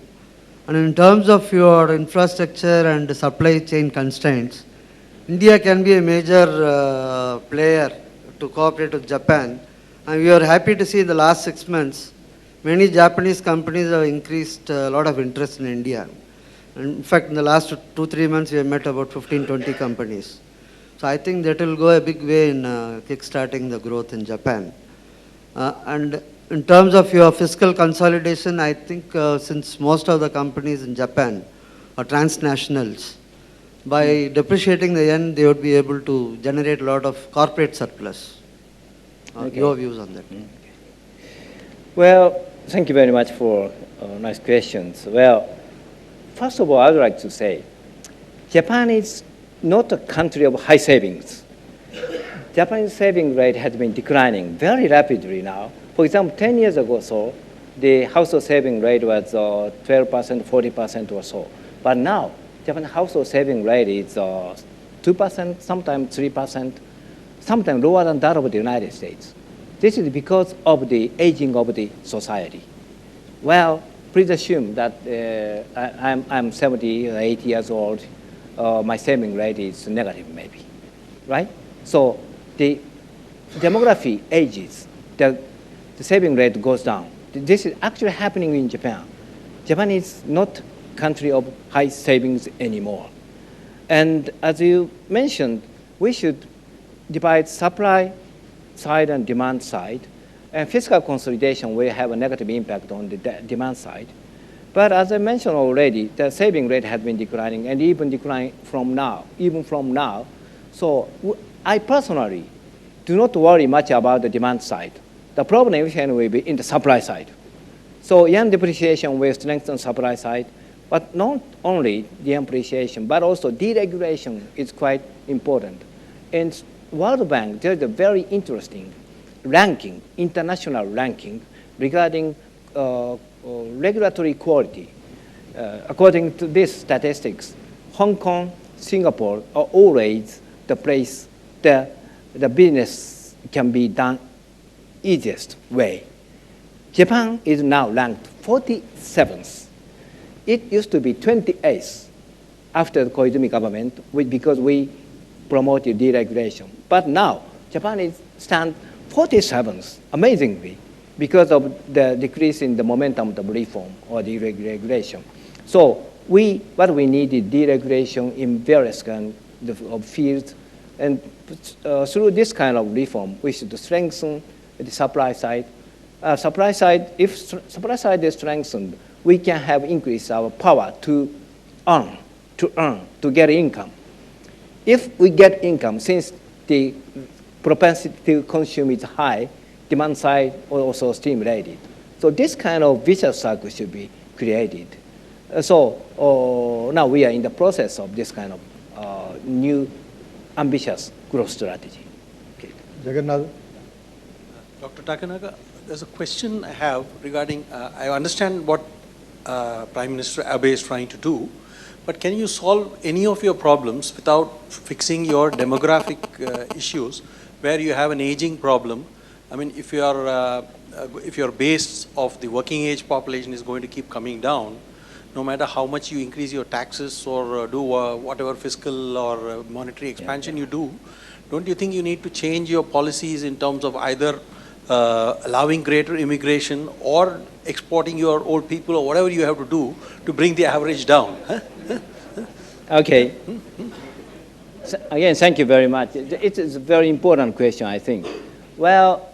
And in terms of your infrastructure and supply chain constraints, India can be a major player to cooperate with Japan. And we are happy to see in the last 6 months, many Japanese companies have increased a lot of interest in India. And in fact, in the last 2-3 months, we have met about 15-20 companies. So I think that will go a big way in kickstarting the growth in Japan. And in terms of your fiscal consolidation, I think since most of the companies in Japan are transnationals, by depreciating the yen, they would be able to generate a lot of corporate surplus. Okay. Your views on that? Well, thank you very much for nice questions. Well, first of all, I would like to say, Japan is not a country of high savings. Japan's saving rate has been declining very rapidly now. For example, 10 years ago or so, the household saving rate was 12%, 40% or so. But now, Japan's household saving rate is 2%, sometimes 3%, sometimes lower than that of the United States. This is because of the aging of the society. Well, please assume that I'm 70 or 80 years old. My saving rate is negative, maybe, right? So the demography ages, the saving rate goes down. This is actually happening in Japan. Japan is not a country of high savings anymore. And as you mentioned, we should divide supply side and demand side. And fiscal consolidation will have a negative impact on the demand side. But as I mentioned already, the saving rate has been declining and even declining from now. So I personally do not worry much about the demand side. The problem will be in the supply side. So yen depreciation will strengthen supply side, but not only the appreciation, but also deregulation is quite important. In World Bank, there's a very interesting ranking, international ranking, regarding regulatory quality. According to these statistics, Hong Kong, Singapore are always the place the business can be done easiest way. Japan is now ranked 47th. It used to be 28th after the Koizumi government because we promoted deregulation. But now, Japan stands 47th, amazingly, because of the decrease in the momentum of reform or deregulation. So what we need is deregulation in various kinds of fields. And through this kind of reform, we should strengthen the supply side. If supply side is strengthened, we can have increased our power to earn, to get income. If we get income, since the propensity to consume is high, demand side also stimulated. So this kind of vicious cycle should be created. So now we are in the process of this kind of new ambitious growth strategy. Okay. Jagannath? Dr. Takenaka, there's a question I have regarding, I understand what Prime Minister Abe is trying to do, but can you solve any of your problems without fixing your demographic issues where you have an aging problem? I mean, if your base of the working age population is going to keep coming down, no matter how much you increase your taxes or do whatever fiscal or monetary expansion you do, don't you think you need to change your policies in terms of either allowing greater immigration or exporting your old people or whatever you have to do to bring the average down? Okay. Again, thank you very much. It is a very important question, I think. Well,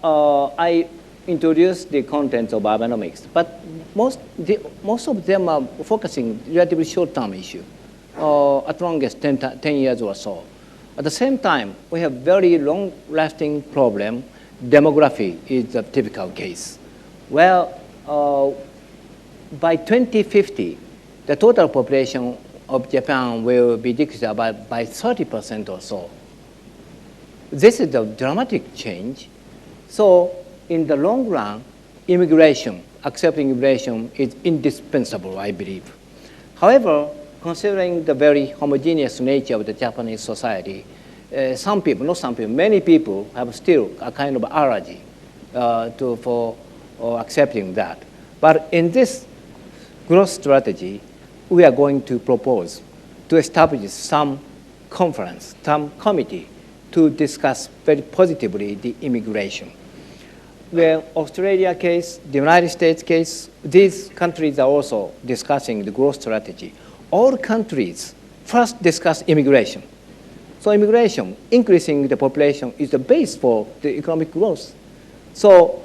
I introduce the contents of Abenomics, but most of them are focusing relatively short-term issue, at longest 10 years or so. At the same time, we have very long-lasting problem. Demography is a typical case. Well, by 2050, the total population of Japan will be decreased by 30% or so. This is a dramatic change. So in the long run, immigration, accepting immigration is indispensable, I believe. However, considering the very homogeneous nature of the Japanese society, some people, not some people, many people have still a kind of allergy for accepting that. But in this growth strategy, we are going to propose to establish some conference, some committee to discuss very positively the immigration. The Australia case, the United States case, these countries are also discussing the growth strategy. All countries first discuss immigration. So immigration, increasing the population, is the base for the economic growth. So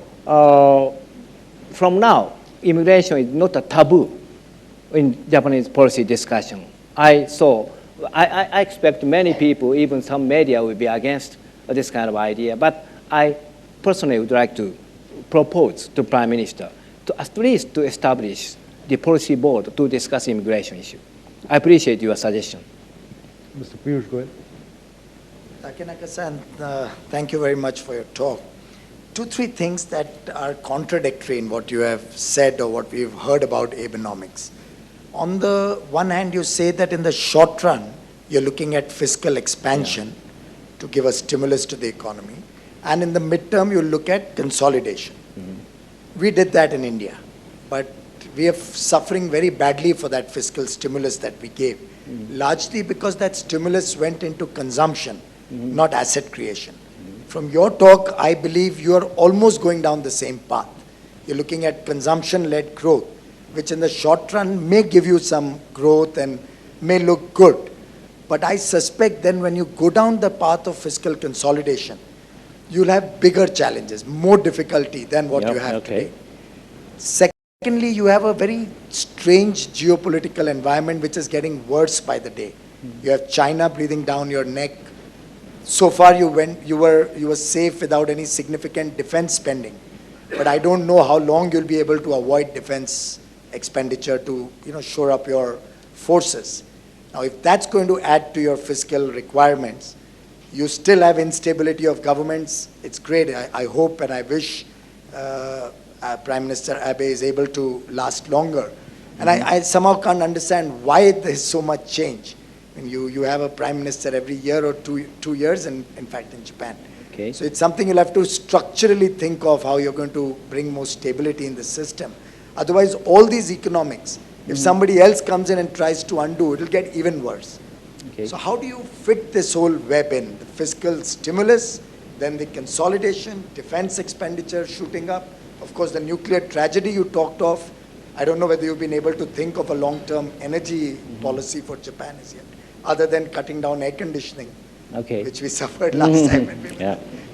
from now, immigration is not a taboo in Japanese policy discussion. I expect many people, even some media, will be against this kind of idea. But I personally would like to propose to Prime Minister to at least to establish the policy board to discuss immigration issue. I appreciate your suggestion. Mr. Piyush, go ahead. Takenaka-san, thank you very much for your talk. 2-3 things that are contradictory in what you have said or what we've heard about Abenomics. On the one hand, you say that in the short run, you're looking at fiscal expansion to give a stimulus to the economy. And in the midterm, you look at consolidation. We did that in India, but we are suffering very badly for that fiscal stimulus that we gave, largely because that stimulus went into consumption, not asset creation. From your talk, I believe you are almost going down the same path. You're looking at consumption-led growth, which in the short run may give you some growth and may look good. But I suspect then when you go down the path of fiscal consolidation, you'll have bigger challenges, more difficulty than what you have today. Secondly, you have a very strange geopolitical environment which is getting worse by the day. You have China breathing down your neck. So far you were safe without any significant defense spending. But I don't know how long you'll be able to avoid defense expenditure to shore up your forces. Now, if that's going to add to your fiscal requirements, you still have instability of governments. It's great. I hope and I wish Prime Minister Abe is able to last longer. And I somehow can't understand why there's so much change. I mean, you have a Prime Minister every year or 2 years, in fact, in Japan. Okay. So it's something you'll have to structurally think of how you're going to bring more stability in the system. Otherwise, all these economics, if somebody else comes in and tries to undo, it'll get even worse. Okay. So how do you fit this whole web in? The fiscal stimulus, then the consolidation, defense expenditure shooting up, of course the nuclear tragedy you talked of. I don't know whether you've been able to think of a long-term energy policy for Japan as yet, other than cutting down air conditioning, which we suffered last time.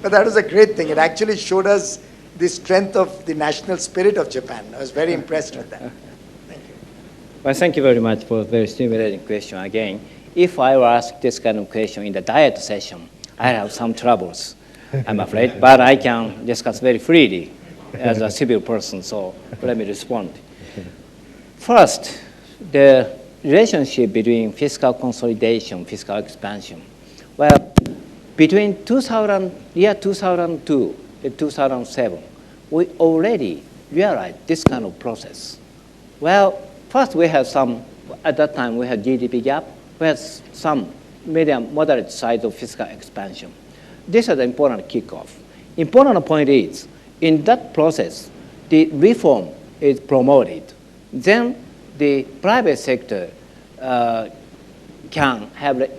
But that was a great thing. It actually showed us the strength of the national spirit of Japan. I was very impressed with that. Thank you. Well, thank you very much for a very stimulating question again. If I were asked this kind of question in the diet session, I have some troubles, I'm afraid, but I can discuss very freely as a civil person, so let me respond. First, the relationship between fiscal consolidation, fiscal expansion. Well, between 2002 and 2007, we already realized this kind of process. Well, first we had at that time we had GDP gap, we had some medium, moderate size of fiscal expansion. This is an important kickoff. Important point is, in that process, the reform is promoted. Then the private sector can have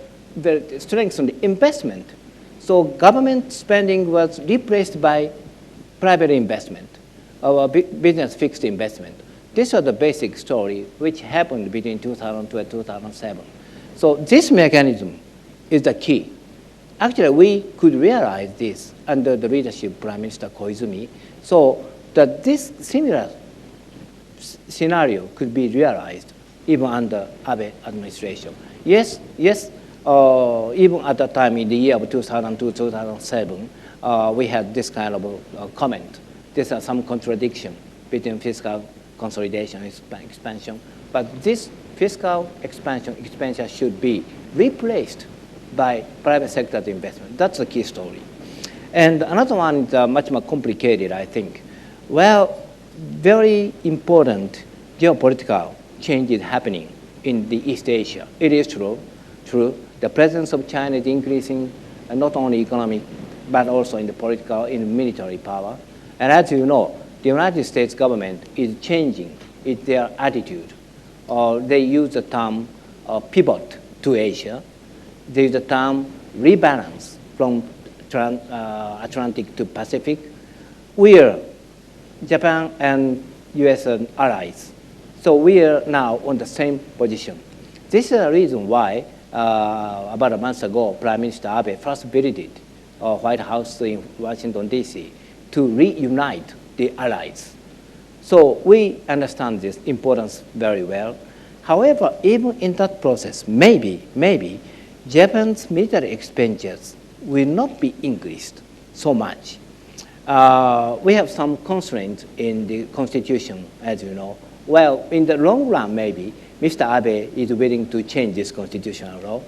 strengthened investment. So government spending was replaced by private investment, or business fixed investment. This was the basic story which happened between 2002 and 2007. So this mechanism is the key. Actually, we could realize this under the leadership of Prime Minister Koizumi. So that this similar scenario could be realized even under Abe administration. Yes, even at that time in the year of 2002, 2007, we had this kind of comment. There's some contradiction between fiscal consolidation and expansion, but this fiscal expansion should be replaced by private sector investment. That's the key story. And another one is much more complicated, I think. Well, very important geopolitical changes happening in the East Asia. It is true. The presence of China is increasing, not only economic, but also in the political, in military power. And as you know, the United States government is changing their attitude. They use the term pivot to Asia. There is the term rebalance from Atlantic to Pacific. We are Japan and US are allies. So we are now on the same position. This is the reason why about a month ago, Prime Minister Abe first visited White House in Washington, D.C. to reunite the allies. So we understand this importance very well. However, even in that process, maybe Japan's military expenditures will not be increased so much. We have some constraints in the Constitution, as you know. Well, in the long run, maybe, Mr. Abe is willing to change this constitutional law.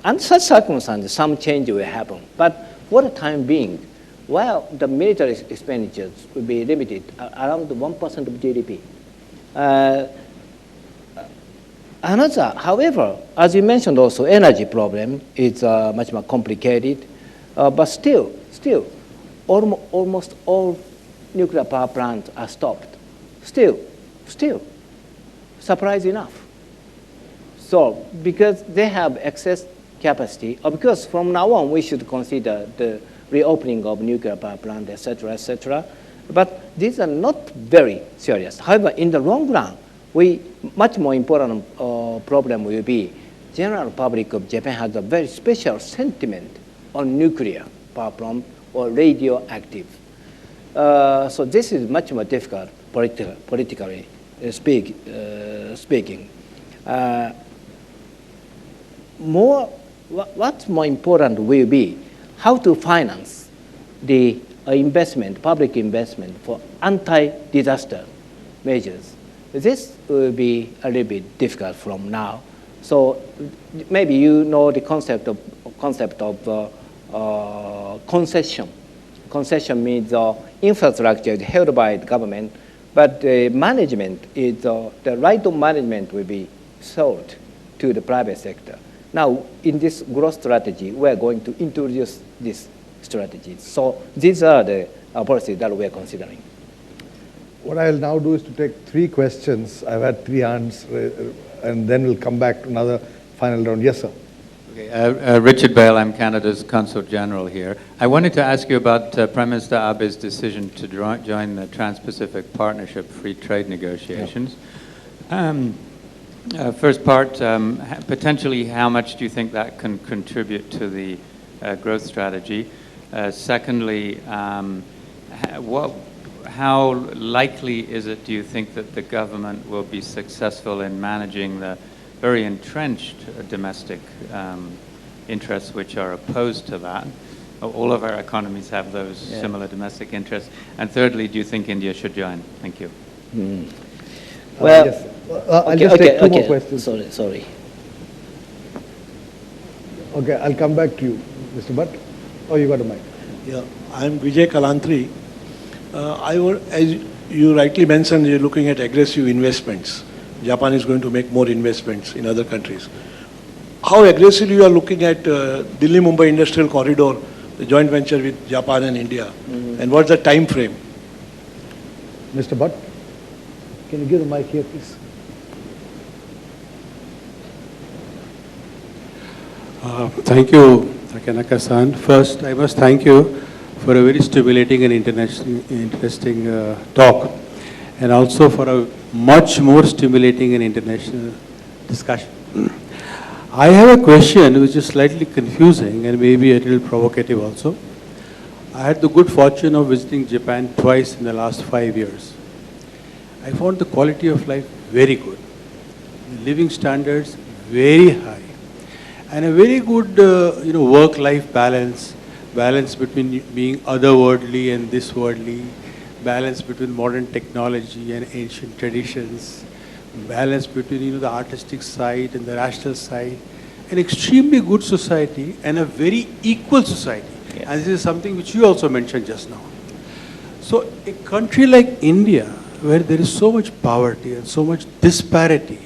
Under such circumstances, some change will happen. But for the time being, well, the military expenditures will be limited around 1% of GDP. However, as you mentioned also, energy problem is much more complicated. But still, almost all nuclear power plants are stopped. Still, surprise enough. So, because they have excess capacity, or because from now on we should consider the reopening of nuclear power plant, etc., etc. But these are not very serious. However, in the long run, much more important problem will be general public of Japan has a very special sentiment on nuclear power plant or radioactive. So this is much more difficult politically speaking. What's more important will be how to finance the investment, public investment for anti-disaster measures. This will be a little bit difficult from now. So maybe you know the concept of concession. Concession means infrastructure is held by the government, but the management is the right of management will be sold to the private sector. Now, in this growth strategy, we are going to introduce this strategy. So these are the policies that we are considering. What I'll now do is to take 3 questions. I've had 3 hands, and then we'll come back to another final round. Yes, sir. Okay, Richard Bale, I'm Canada's Consul General here. I wanted to ask you about Prime Minister Abe's decision to join the Trans-Pacific Partnership free trade negotiations. Yeah. First part, potentially how much do you think that can contribute to the growth strategy? Secondly, how likely is it, do you think, that the government will be successful in managing the very entrenched domestic interests which are opposed to that? All of our economies have those similar domestic interests. And thirdly, do you think India should join? Thank you. Well, yes. I'll just take 2 more questions. Sorry. Okay, I'll come back to you, Mr. Bhatt. Oh, you got a mic. Yeah, I'm Vijay Kalantri. As you rightly mentioned, you're looking at aggressive investments. Japan is going to make more investments in other countries. How aggressively you are looking at Delhi-Mumbai Industrial Corridor, the joint venture with Japan and India, and what's the time frame? Mr. Bhatt, can you give the mic here, please? Thank you, Takenaka-san. First, I must thank you for a very stimulating and interesting talk, and also for a much more stimulating and international discussion. I have a question which is slightly confusing and maybe a little provocative also. I had the good fortune of visiting Japan twice in the last 5 years. I found the quality of life very good, the living standards very high, and a very good work-life balance, balance between being otherworldly and this worldly, balance between modern technology and ancient traditions, balance between the artistic side and the rational side, an extremely good society and a very equal society. Yes. And this is something which you also mentioned just now. So a country like India, where there is so much poverty and so much disparity,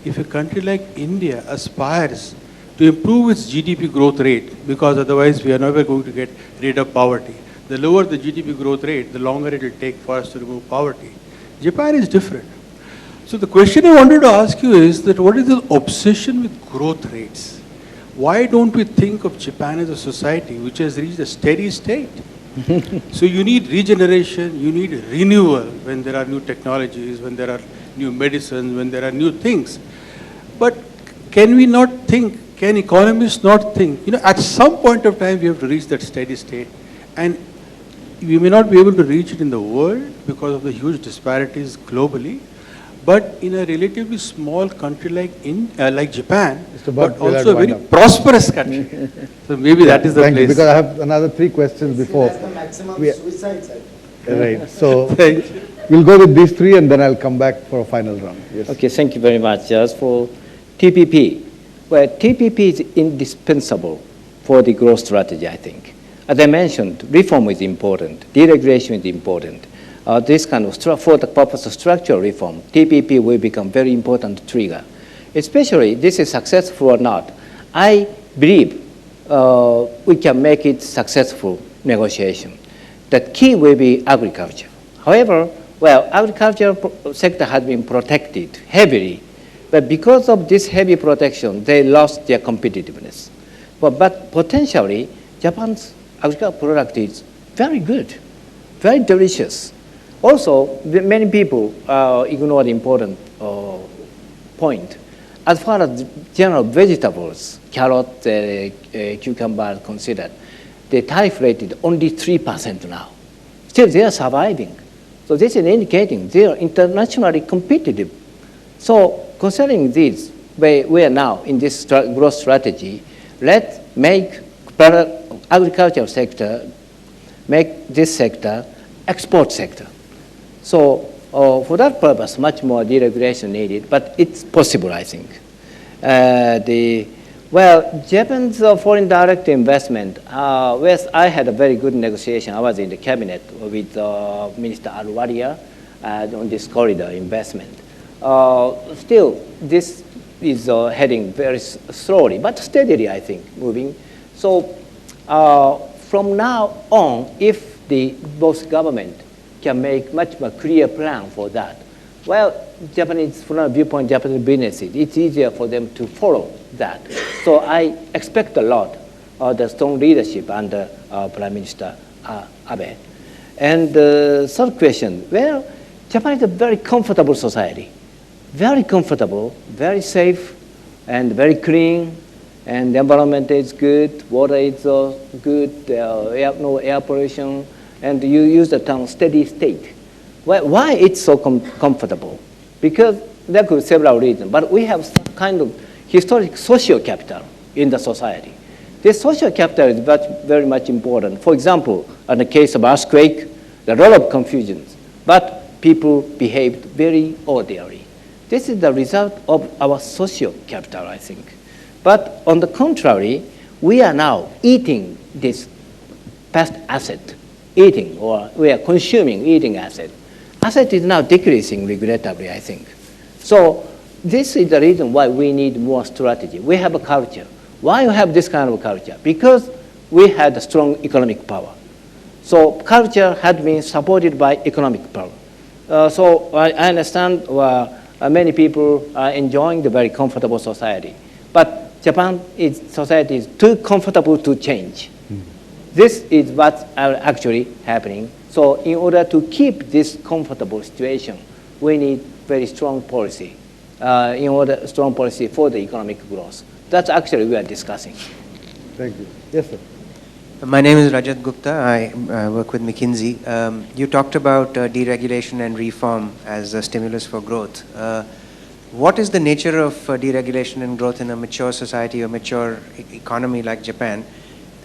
if a country like India aspires to improve its GDP growth rate, because otherwise we are never going to get rid of poverty. The lower the GDP growth rate, the longer it will take for us to remove poverty. Japan is different. So the question I wanted to ask you is that what is the obsession with growth rates? Why don't we think of Japan as a society which has reached a steady state? So you need regeneration, you need renewal when there are new technologies, when there are new medicines, when there are new things. But can we not think, can economists not think, at some point of time we have to reach that steady state, and we may not be able to reach it in the world because of the huge disparities globally, but in a relatively small country like Japan, Mr. but Bhatt, we'll have also a to wind very up. prosperous country. So maybe that is the Thank you, place. because I have another 3 questions before. That's the maximum we- suicide side. Right, so Thank you. we'll go with these 3 and then I'll come back for a final round. Yes. Okay, thank you very much. As for TPP, well, TPP is indispensable for the growth strategy, I think. As I mentioned, reform is important, deregulation is important. This kind of, for the purpose of structural reform, TPP will become very important trigger. Especially, this is successful or not, I believe we can make it successful negotiation. The key will be agriculture. However, well, agricultural sector has been protected heavily, but because of this heavy protection, they lost their competitiveness. But potentially, Japan's agricultural product is very good, very delicious. Also, many people ignore the important point. As far as general vegetables, carrot, cucumber are considered, the tariff rate is only 3% now. Still, they are surviving. So this is indicating they are internationally competitive. So considering this, we are now in this growth strategy, let's make agricultural sector, make this sector export sector. So for that purpose, much more deregulation needed, but it's possible, I think. Japan's foreign direct investment, I had a very good negotiation. I was in the cabinet with Minister Alwaria on this corridor investment. Still, this is heading very slowly, but steadily, I think, moving. So from now on, if both government can make much more clear plan for that, well, Japanese, from a viewpoint, Japanese businesses, it's easier for them to follow that. So I expect a lot of the strong leadership under Prime Minister Abe. And the third question, well, Japan is a very comfortable society. Very comfortable, very safe, and very clean, and the environment is good, water is good, no air pollution, and you use the term steady state. Why it's so comfortable? Because there could be several reasons, but we have some kind of historic social capital in the society. This social capital is very much important. For example, in the case of earthquake, there are a lot of confusions, but people behaved very orderly. This is the result of our social capital, I think. But on the contrary, we are now eating this past asset, or we are consuming eating asset. Asset is now decreasing regrettably, I think. So this is the reason why we need more strategy. We have a culture. Why we have this kind of culture? Because we had a strong economic power. So culture had been supported by economic power. So I understand many people are enjoying the very comfortable society. But Japan's society is too comfortable to change. This is what's actually happening. So in order to keep this comfortable situation, we need very strong policy. Strong policy for the economic growth. That's actually we are discussing. Thank you. Yes, sir. My name is Rajat Gupta. I work with McKinsey. You talked about deregulation and reform as a stimulus for growth. What is the nature of deregulation and growth in a mature society or mature economy like Japan?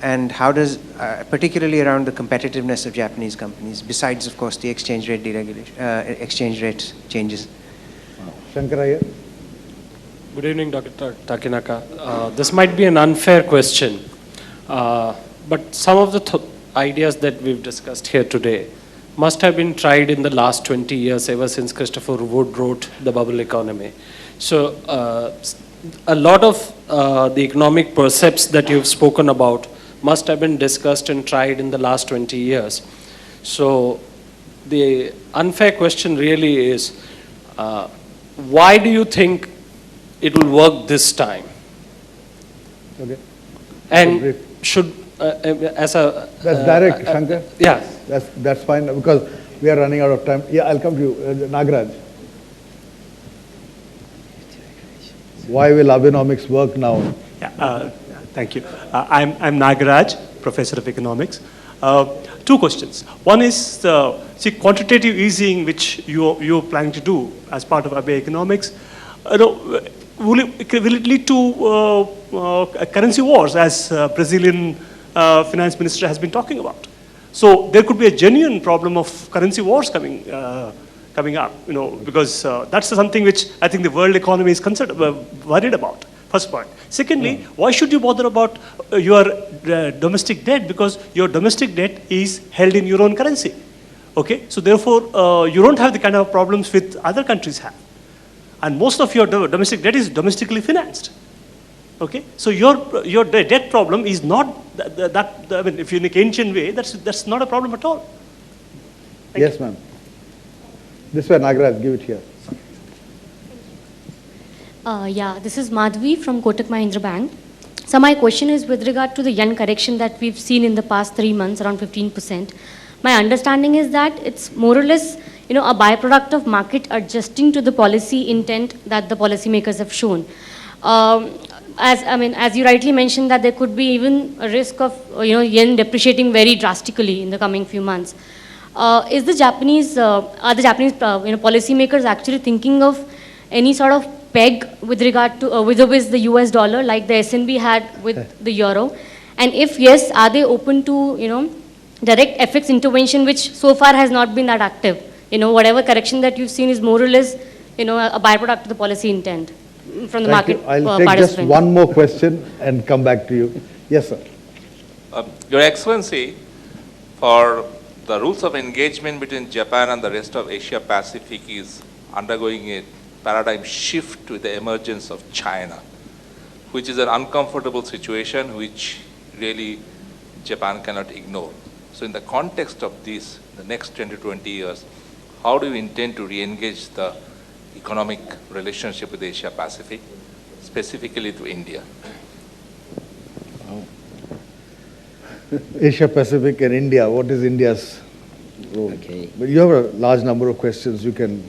And how does, particularly around the competitiveness of Japanese companies, besides, of course, the exchange rate deregulation, exchange rate changes? Shankaraya? Good evening, Dr. Takenaka. This might be an unfair question, but some of the ideas that we've discussed here today must have been tried in the last 20 years, ever since Christopher Wood wrote The Bubble Economy. So a lot of the economic percepts that you've spoken about must have been discussed and tried in the last 20 years. So the unfair question really is, why do you think it will work this time? Okay. And should, as a... That's direct, Shankar? Yeah. That's fine, because we are running out of time. Yeah, I'll come to you. Nagaraj. Why will Abenomics work now? Yeah, thank you. I'm Nagaraj, professor of economics. Two questions. One is, quantitative easing, which you're planning to do as part of Abe economics. Will it lead to currency wars, as Brazilian finance minister has been talking about? So there could be a genuine problem of currency wars coming up, because that's something which I think the world economy is worried about. First point. Secondly, why should you bother about your domestic debt? Because your domestic debt is held in your own currency. Okay, so therefore you don't have the kind of problems with other countries have. And most of your domestic debt is domestically financed. Okay, so your debt problem is not I mean, if you in a Keynesian way, that's not a problem at all. Yes, ma'am. This way, Nagaraj, give it here. Yeah, this is Madhvi from Kotak Mahindra Bank. So my question is with regard to the yen correction that we've seen in the past 3 months, around 15%. My understanding is that it's more or less, a byproduct of market adjusting to the policy intent that the policymakers have shown. As you rightly mentioned, that there could be even a risk of, yen depreciating very drastically in the coming few months. Are the Japanese policymakers actually thinking of any sort of peg with regard to with the US dollar, like the SNB had with the euro? And if yes, are they open to, direct FX intervention, which so far has not been that active? Whatever correction that you've seen is more or less, a byproduct of the policy intent from the market I'll take just one more question and come back to you. Yes, sir. Your Excellency, for the rules of engagement between Japan and the rest of Asia Pacific is undergoing a paradigm shift with the emergence of China, which is an uncomfortable situation which really Japan cannot ignore. So in the context of this, the next 10 to 20 years, how do you intend to re-engage the economic relationship with Asia Pacific, specifically to India? Asia Pacific and India, what is India's role? Okay. But you have a large number of questions, you can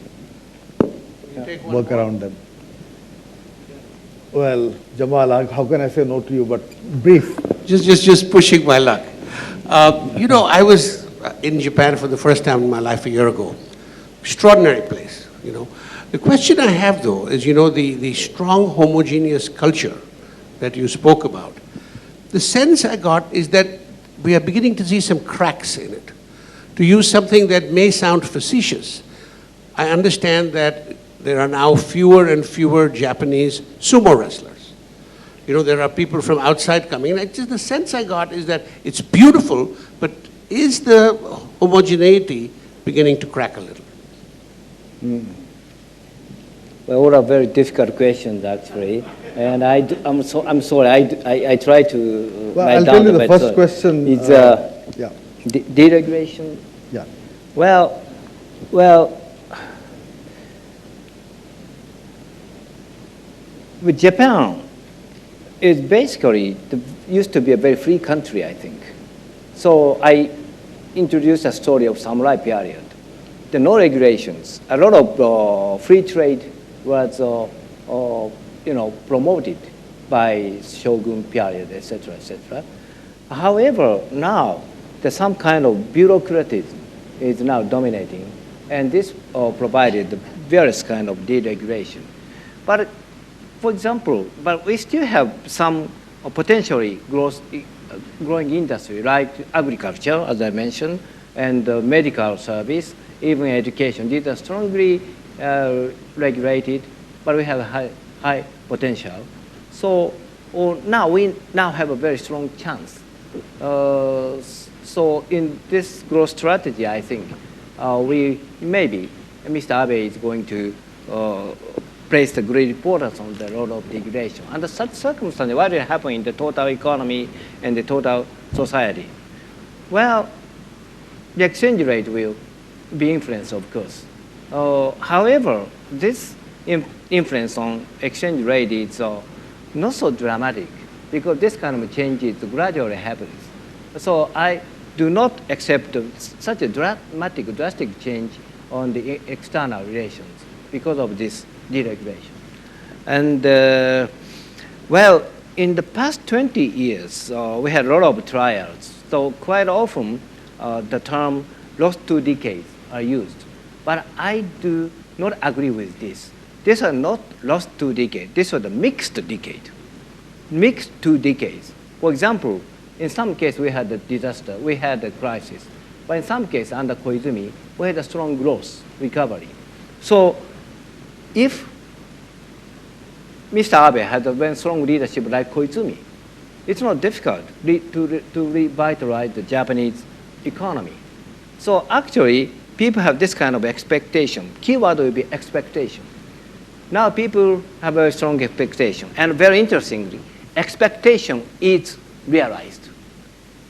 work around them. Well, Jamal, how can I say no to you, but brief. Just pushing my luck. I was in Japan for the first time in my life a year ago. Extraordinary place, The question I have, though, is, the strong homogeneous culture that you spoke about. The sense I got is that we are beginning to see some cracks in it. To use something that may sound facetious, I understand that there are now fewer and fewer Japanese sumo wrestlers. There are people from outside coming. And just the sense I got is that it's beautiful, but is the homogeneity beginning to crack a little? Well, all are very difficult questions, actually. And I'm sorry, I try to well, write I'll down tell you the better. first question. It's yeah. Deregulation. Yeah. Well, with Japan, it's basically used to be a very free country, I think. So I introduced a story of samurai period. The no regulations, a lot of free trade was, promoted by shogun period, etc., etc. However, now there's some kind of bureaucratism is now dominating, and this provided various kind of deregulation. But for example, but we still have some potentially growing industry like agriculture, as I mentioned, and medical service, even education. These are strongly regulated, but we have a high potential. So now we have a very strong chance. So in this growth strategy, I think maybe Mr. Abe is going to place the great importance on the role of regulation. Under such circumstances, what will happen in the total economy and the total society? Well, the exchange rate will be influenced, of course. However, this influence on exchange rate is not so dramatic because this kind of changes gradually happens. So I do not accept such a drastic change on the external relations because of this deregulation. And well, in the past 20 years, we had a lot of trials. So quite often, the term lost 2 decades are used. But I do not agree with this. These are not lost 2 decades. This was a mixed decade. Mixed 2 decades. For example, in some cases, we had a disaster, we had a crisis. But in some cases, under Koizumi, we had a strong growth, recovery. So if Mr. Abe had a very strong leadership like Koizumi, it's not difficult to revitalize the Japanese economy. So actually, people have this kind of expectation. Keyword will be expectation. Now people have a strong expectation. And very interestingly, expectation is realized.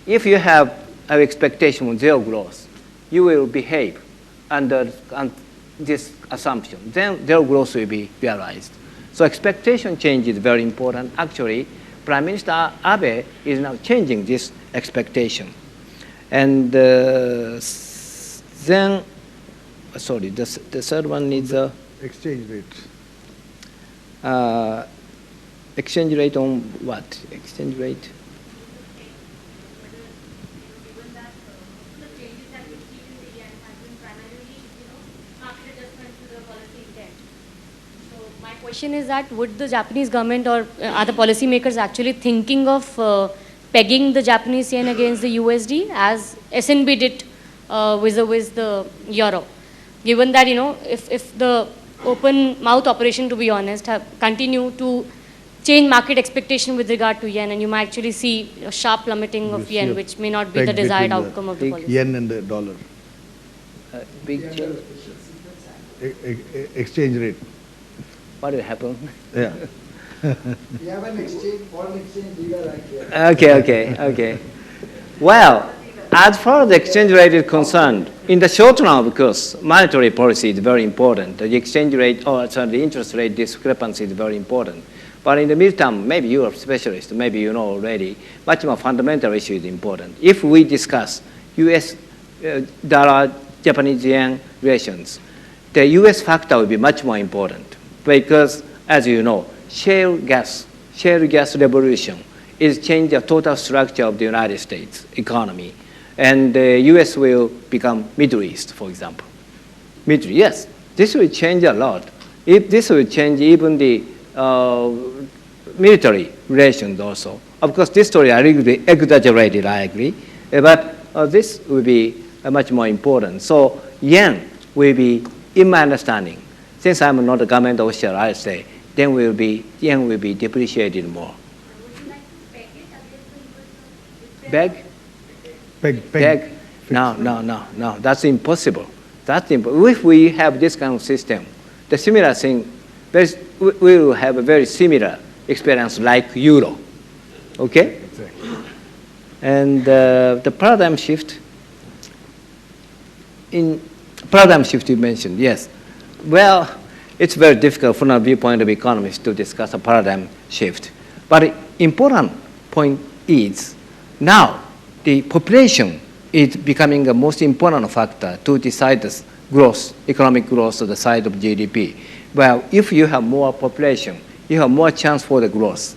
If you have an expectation of zero growth, you will behave under this assumption. Then zero growth will be realized. So expectation change is very important. Actually, Prime Minister Abe is now changing this expectation. And then, sorry, the third one is exchange rate. Exchange rate on what? Exchange rate? Question is that would the Japanese government or other policymakers actually thinking of pegging the Japanese yen against the USD as SNB did vis-a-vis the euro? Given that, if the open mouth operation, to be honest, have continued to change market expectation with regard to yen, and you might actually see a sharp plummeting of yen, which may not be the desired outcome of the policy. Yen and the dollar. Big change. Exchange rate. What will happen? Yeah. We have an foreign exchange leader right here. Okay. Well, as far as the exchange rate is concerned, in the short run, of course, monetary policy is very important. The exchange rate, the interest rate discrepancy is very important. But in the midterm, maybe you are a specialist, maybe you know already, much more fundamental issue is important. If we discuss US dollar, Japanese yen relations, the US factor will be much more important. Because, as you know, shale gas revolution is changing the total structure of the United States economy. And the US will become Middle East, for example. Middle East, yes, this will change a lot. If this will change even the military relations also. Of course, this story I really exaggerated, I agree. But this will be much more important. So yen will be, in my understanding, since I'm not a government official, I say, then yen will be depreciated more. Would you like to peg it against the Peg? No. That's impossible. If we have this kind of system, the similar thing, we will have a very similar experience like euro. Okay? Exactly. And the paradigm shift you mentioned, yes. Well, it's very difficult from the viewpoint of economists to discuss a paradigm shift. But important point is now the population is becoming the most important factor to decide the growth, economic growth of the side of GDP. Well, if you have more population, you have more chance for the growth.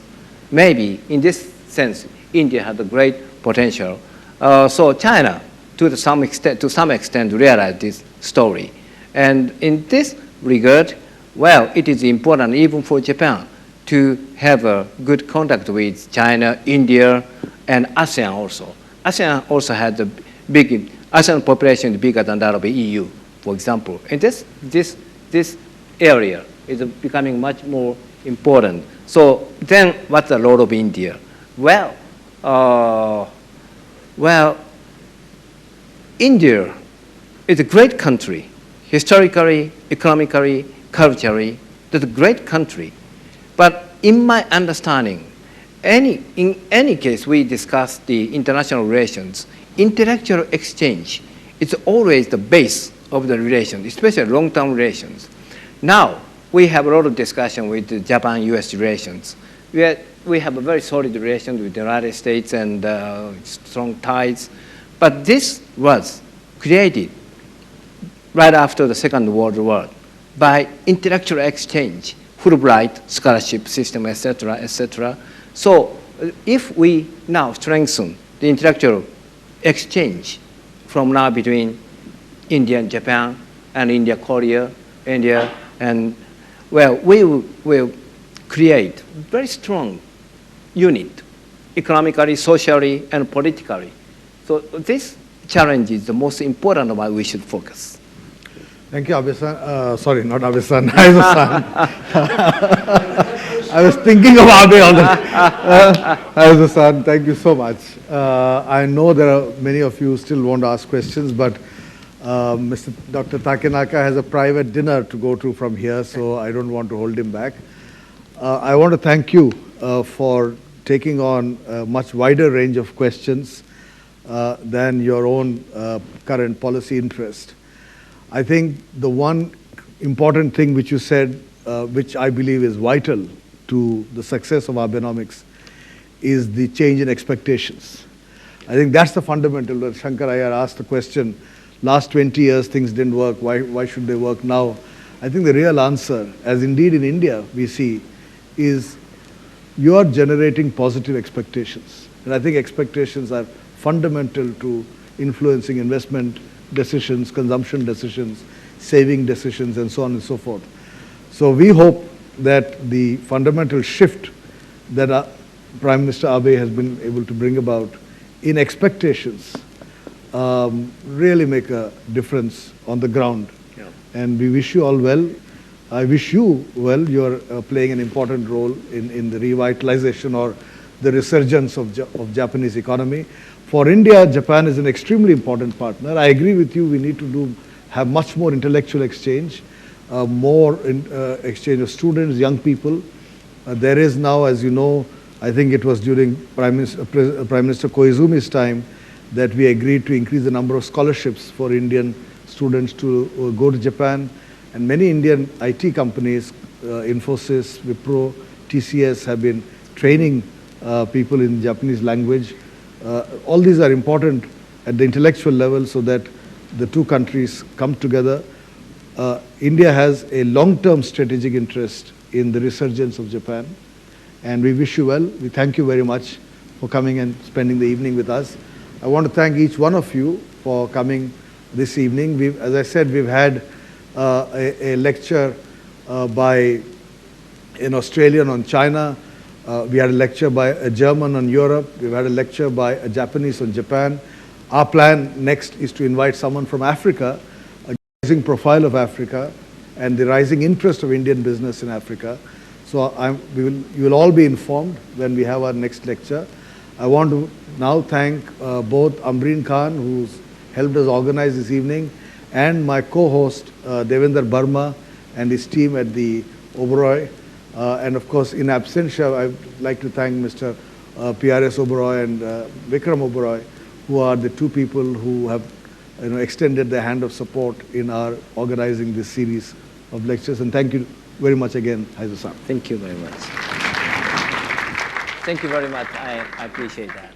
Maybe in this sense, India has a great potential. So China, to some extent, realized this story. And in this regard, well, it is important even for Japan to have a good contact with China, India, and ASEAN also. ASEAN also has a big, ASEAN population is bigger than that of the EU, for example. And this area is becoming much more important. So then what's the role of India? Well, India is a great country, historically, economically, culturally. It's a great country. But in my understanding, in any case we discuss the international relations, intellectual exchange is always the base of the relations, especially long-term relations. Now, we have a lot of discussion with the Japan-US relations. We have a very solid relation with the United States and strong ties. But this was created right after the Second World War by intellectual exchange, Fulbright scholarship system, etc., etc. So if we now strengthen the intellectual exchange from now between India and Japan and India, Korea, India, and well, we will create very strong unit, economically, socially, and politically. So this challenge is the most important one we should focus. Thank you, Abe-san. Sorry, not Abe-san, Heizo-san. I was thinking of Abe all the time. Heizo-san, thank you so much. I know there are many of you still want to ask questions, but Dr. Takenaka has a private dinner to go to from here, so I don't want to hold him back. I want to thank you for taking on a much wider range of questions than your own current policy interest. I think the one important thing which you said, which I believe is vital to the success of Abenomics, is the change in expectations. I think that's the fundamental. That Shankar Iyer asked the question, last 20 years things didn't work, why should they work now? I think the real answer, as indeed in India we see, is you are generating positive expectations. And I think expectations are fundamental to influencing investment decisions, consumption decisions, saving decisions, and so on and so forth. So we hope that the fundamental shift that Prime Minister Abe has been able to bring about in expectations really make a difference on the ground. Yeah. And we wish you all well. I wish you well. You're playing an important role in the revitalization or the resurgence of Japanese economy. For India, Japan is an extremely important partner. I agree with you, we need to have much more intellectual exchange, more exchange of students, young people. There is now, as you know, I think it was during Prime Minister Koizumi's time that we agreed to increase the number of scholarships for Indian students to go to Japan. And many Indian IT companies, Infosys, Wipro, TCS, have been training people in Japanese language. All these are important at the intellectual level so that the two countries come together. India has a long-term strategic interest in the resurgence of Japan, and we wish you well. We thank you very much for coming and spending the evening with us. I want to thank each one of you for coming this evening. As I said, we've had a lecture by an Australian on China. We had a lecture by a German on Europe. We've had a lecture by a Japanese on Japan. Our plan next is to invite someone from Africa, a rising profile of Africa, and the rising interest of Indian business in Africa. So you will all be informed when we have our next lecture. I want to now thank both Ambreen Khan, who's helped us organize this evening, and my co-host, Devender Burma, and his team at the Oberoi. And of course, in absentia, I'd like to thank Mr. IISS-Oberoi and Vikram Oberoi, who are the two people who have extended their hand of support in our organizing this series of lectures. And thank you very much again, Heizo-san. Thank you very much. Thank you very much. I appreciate that.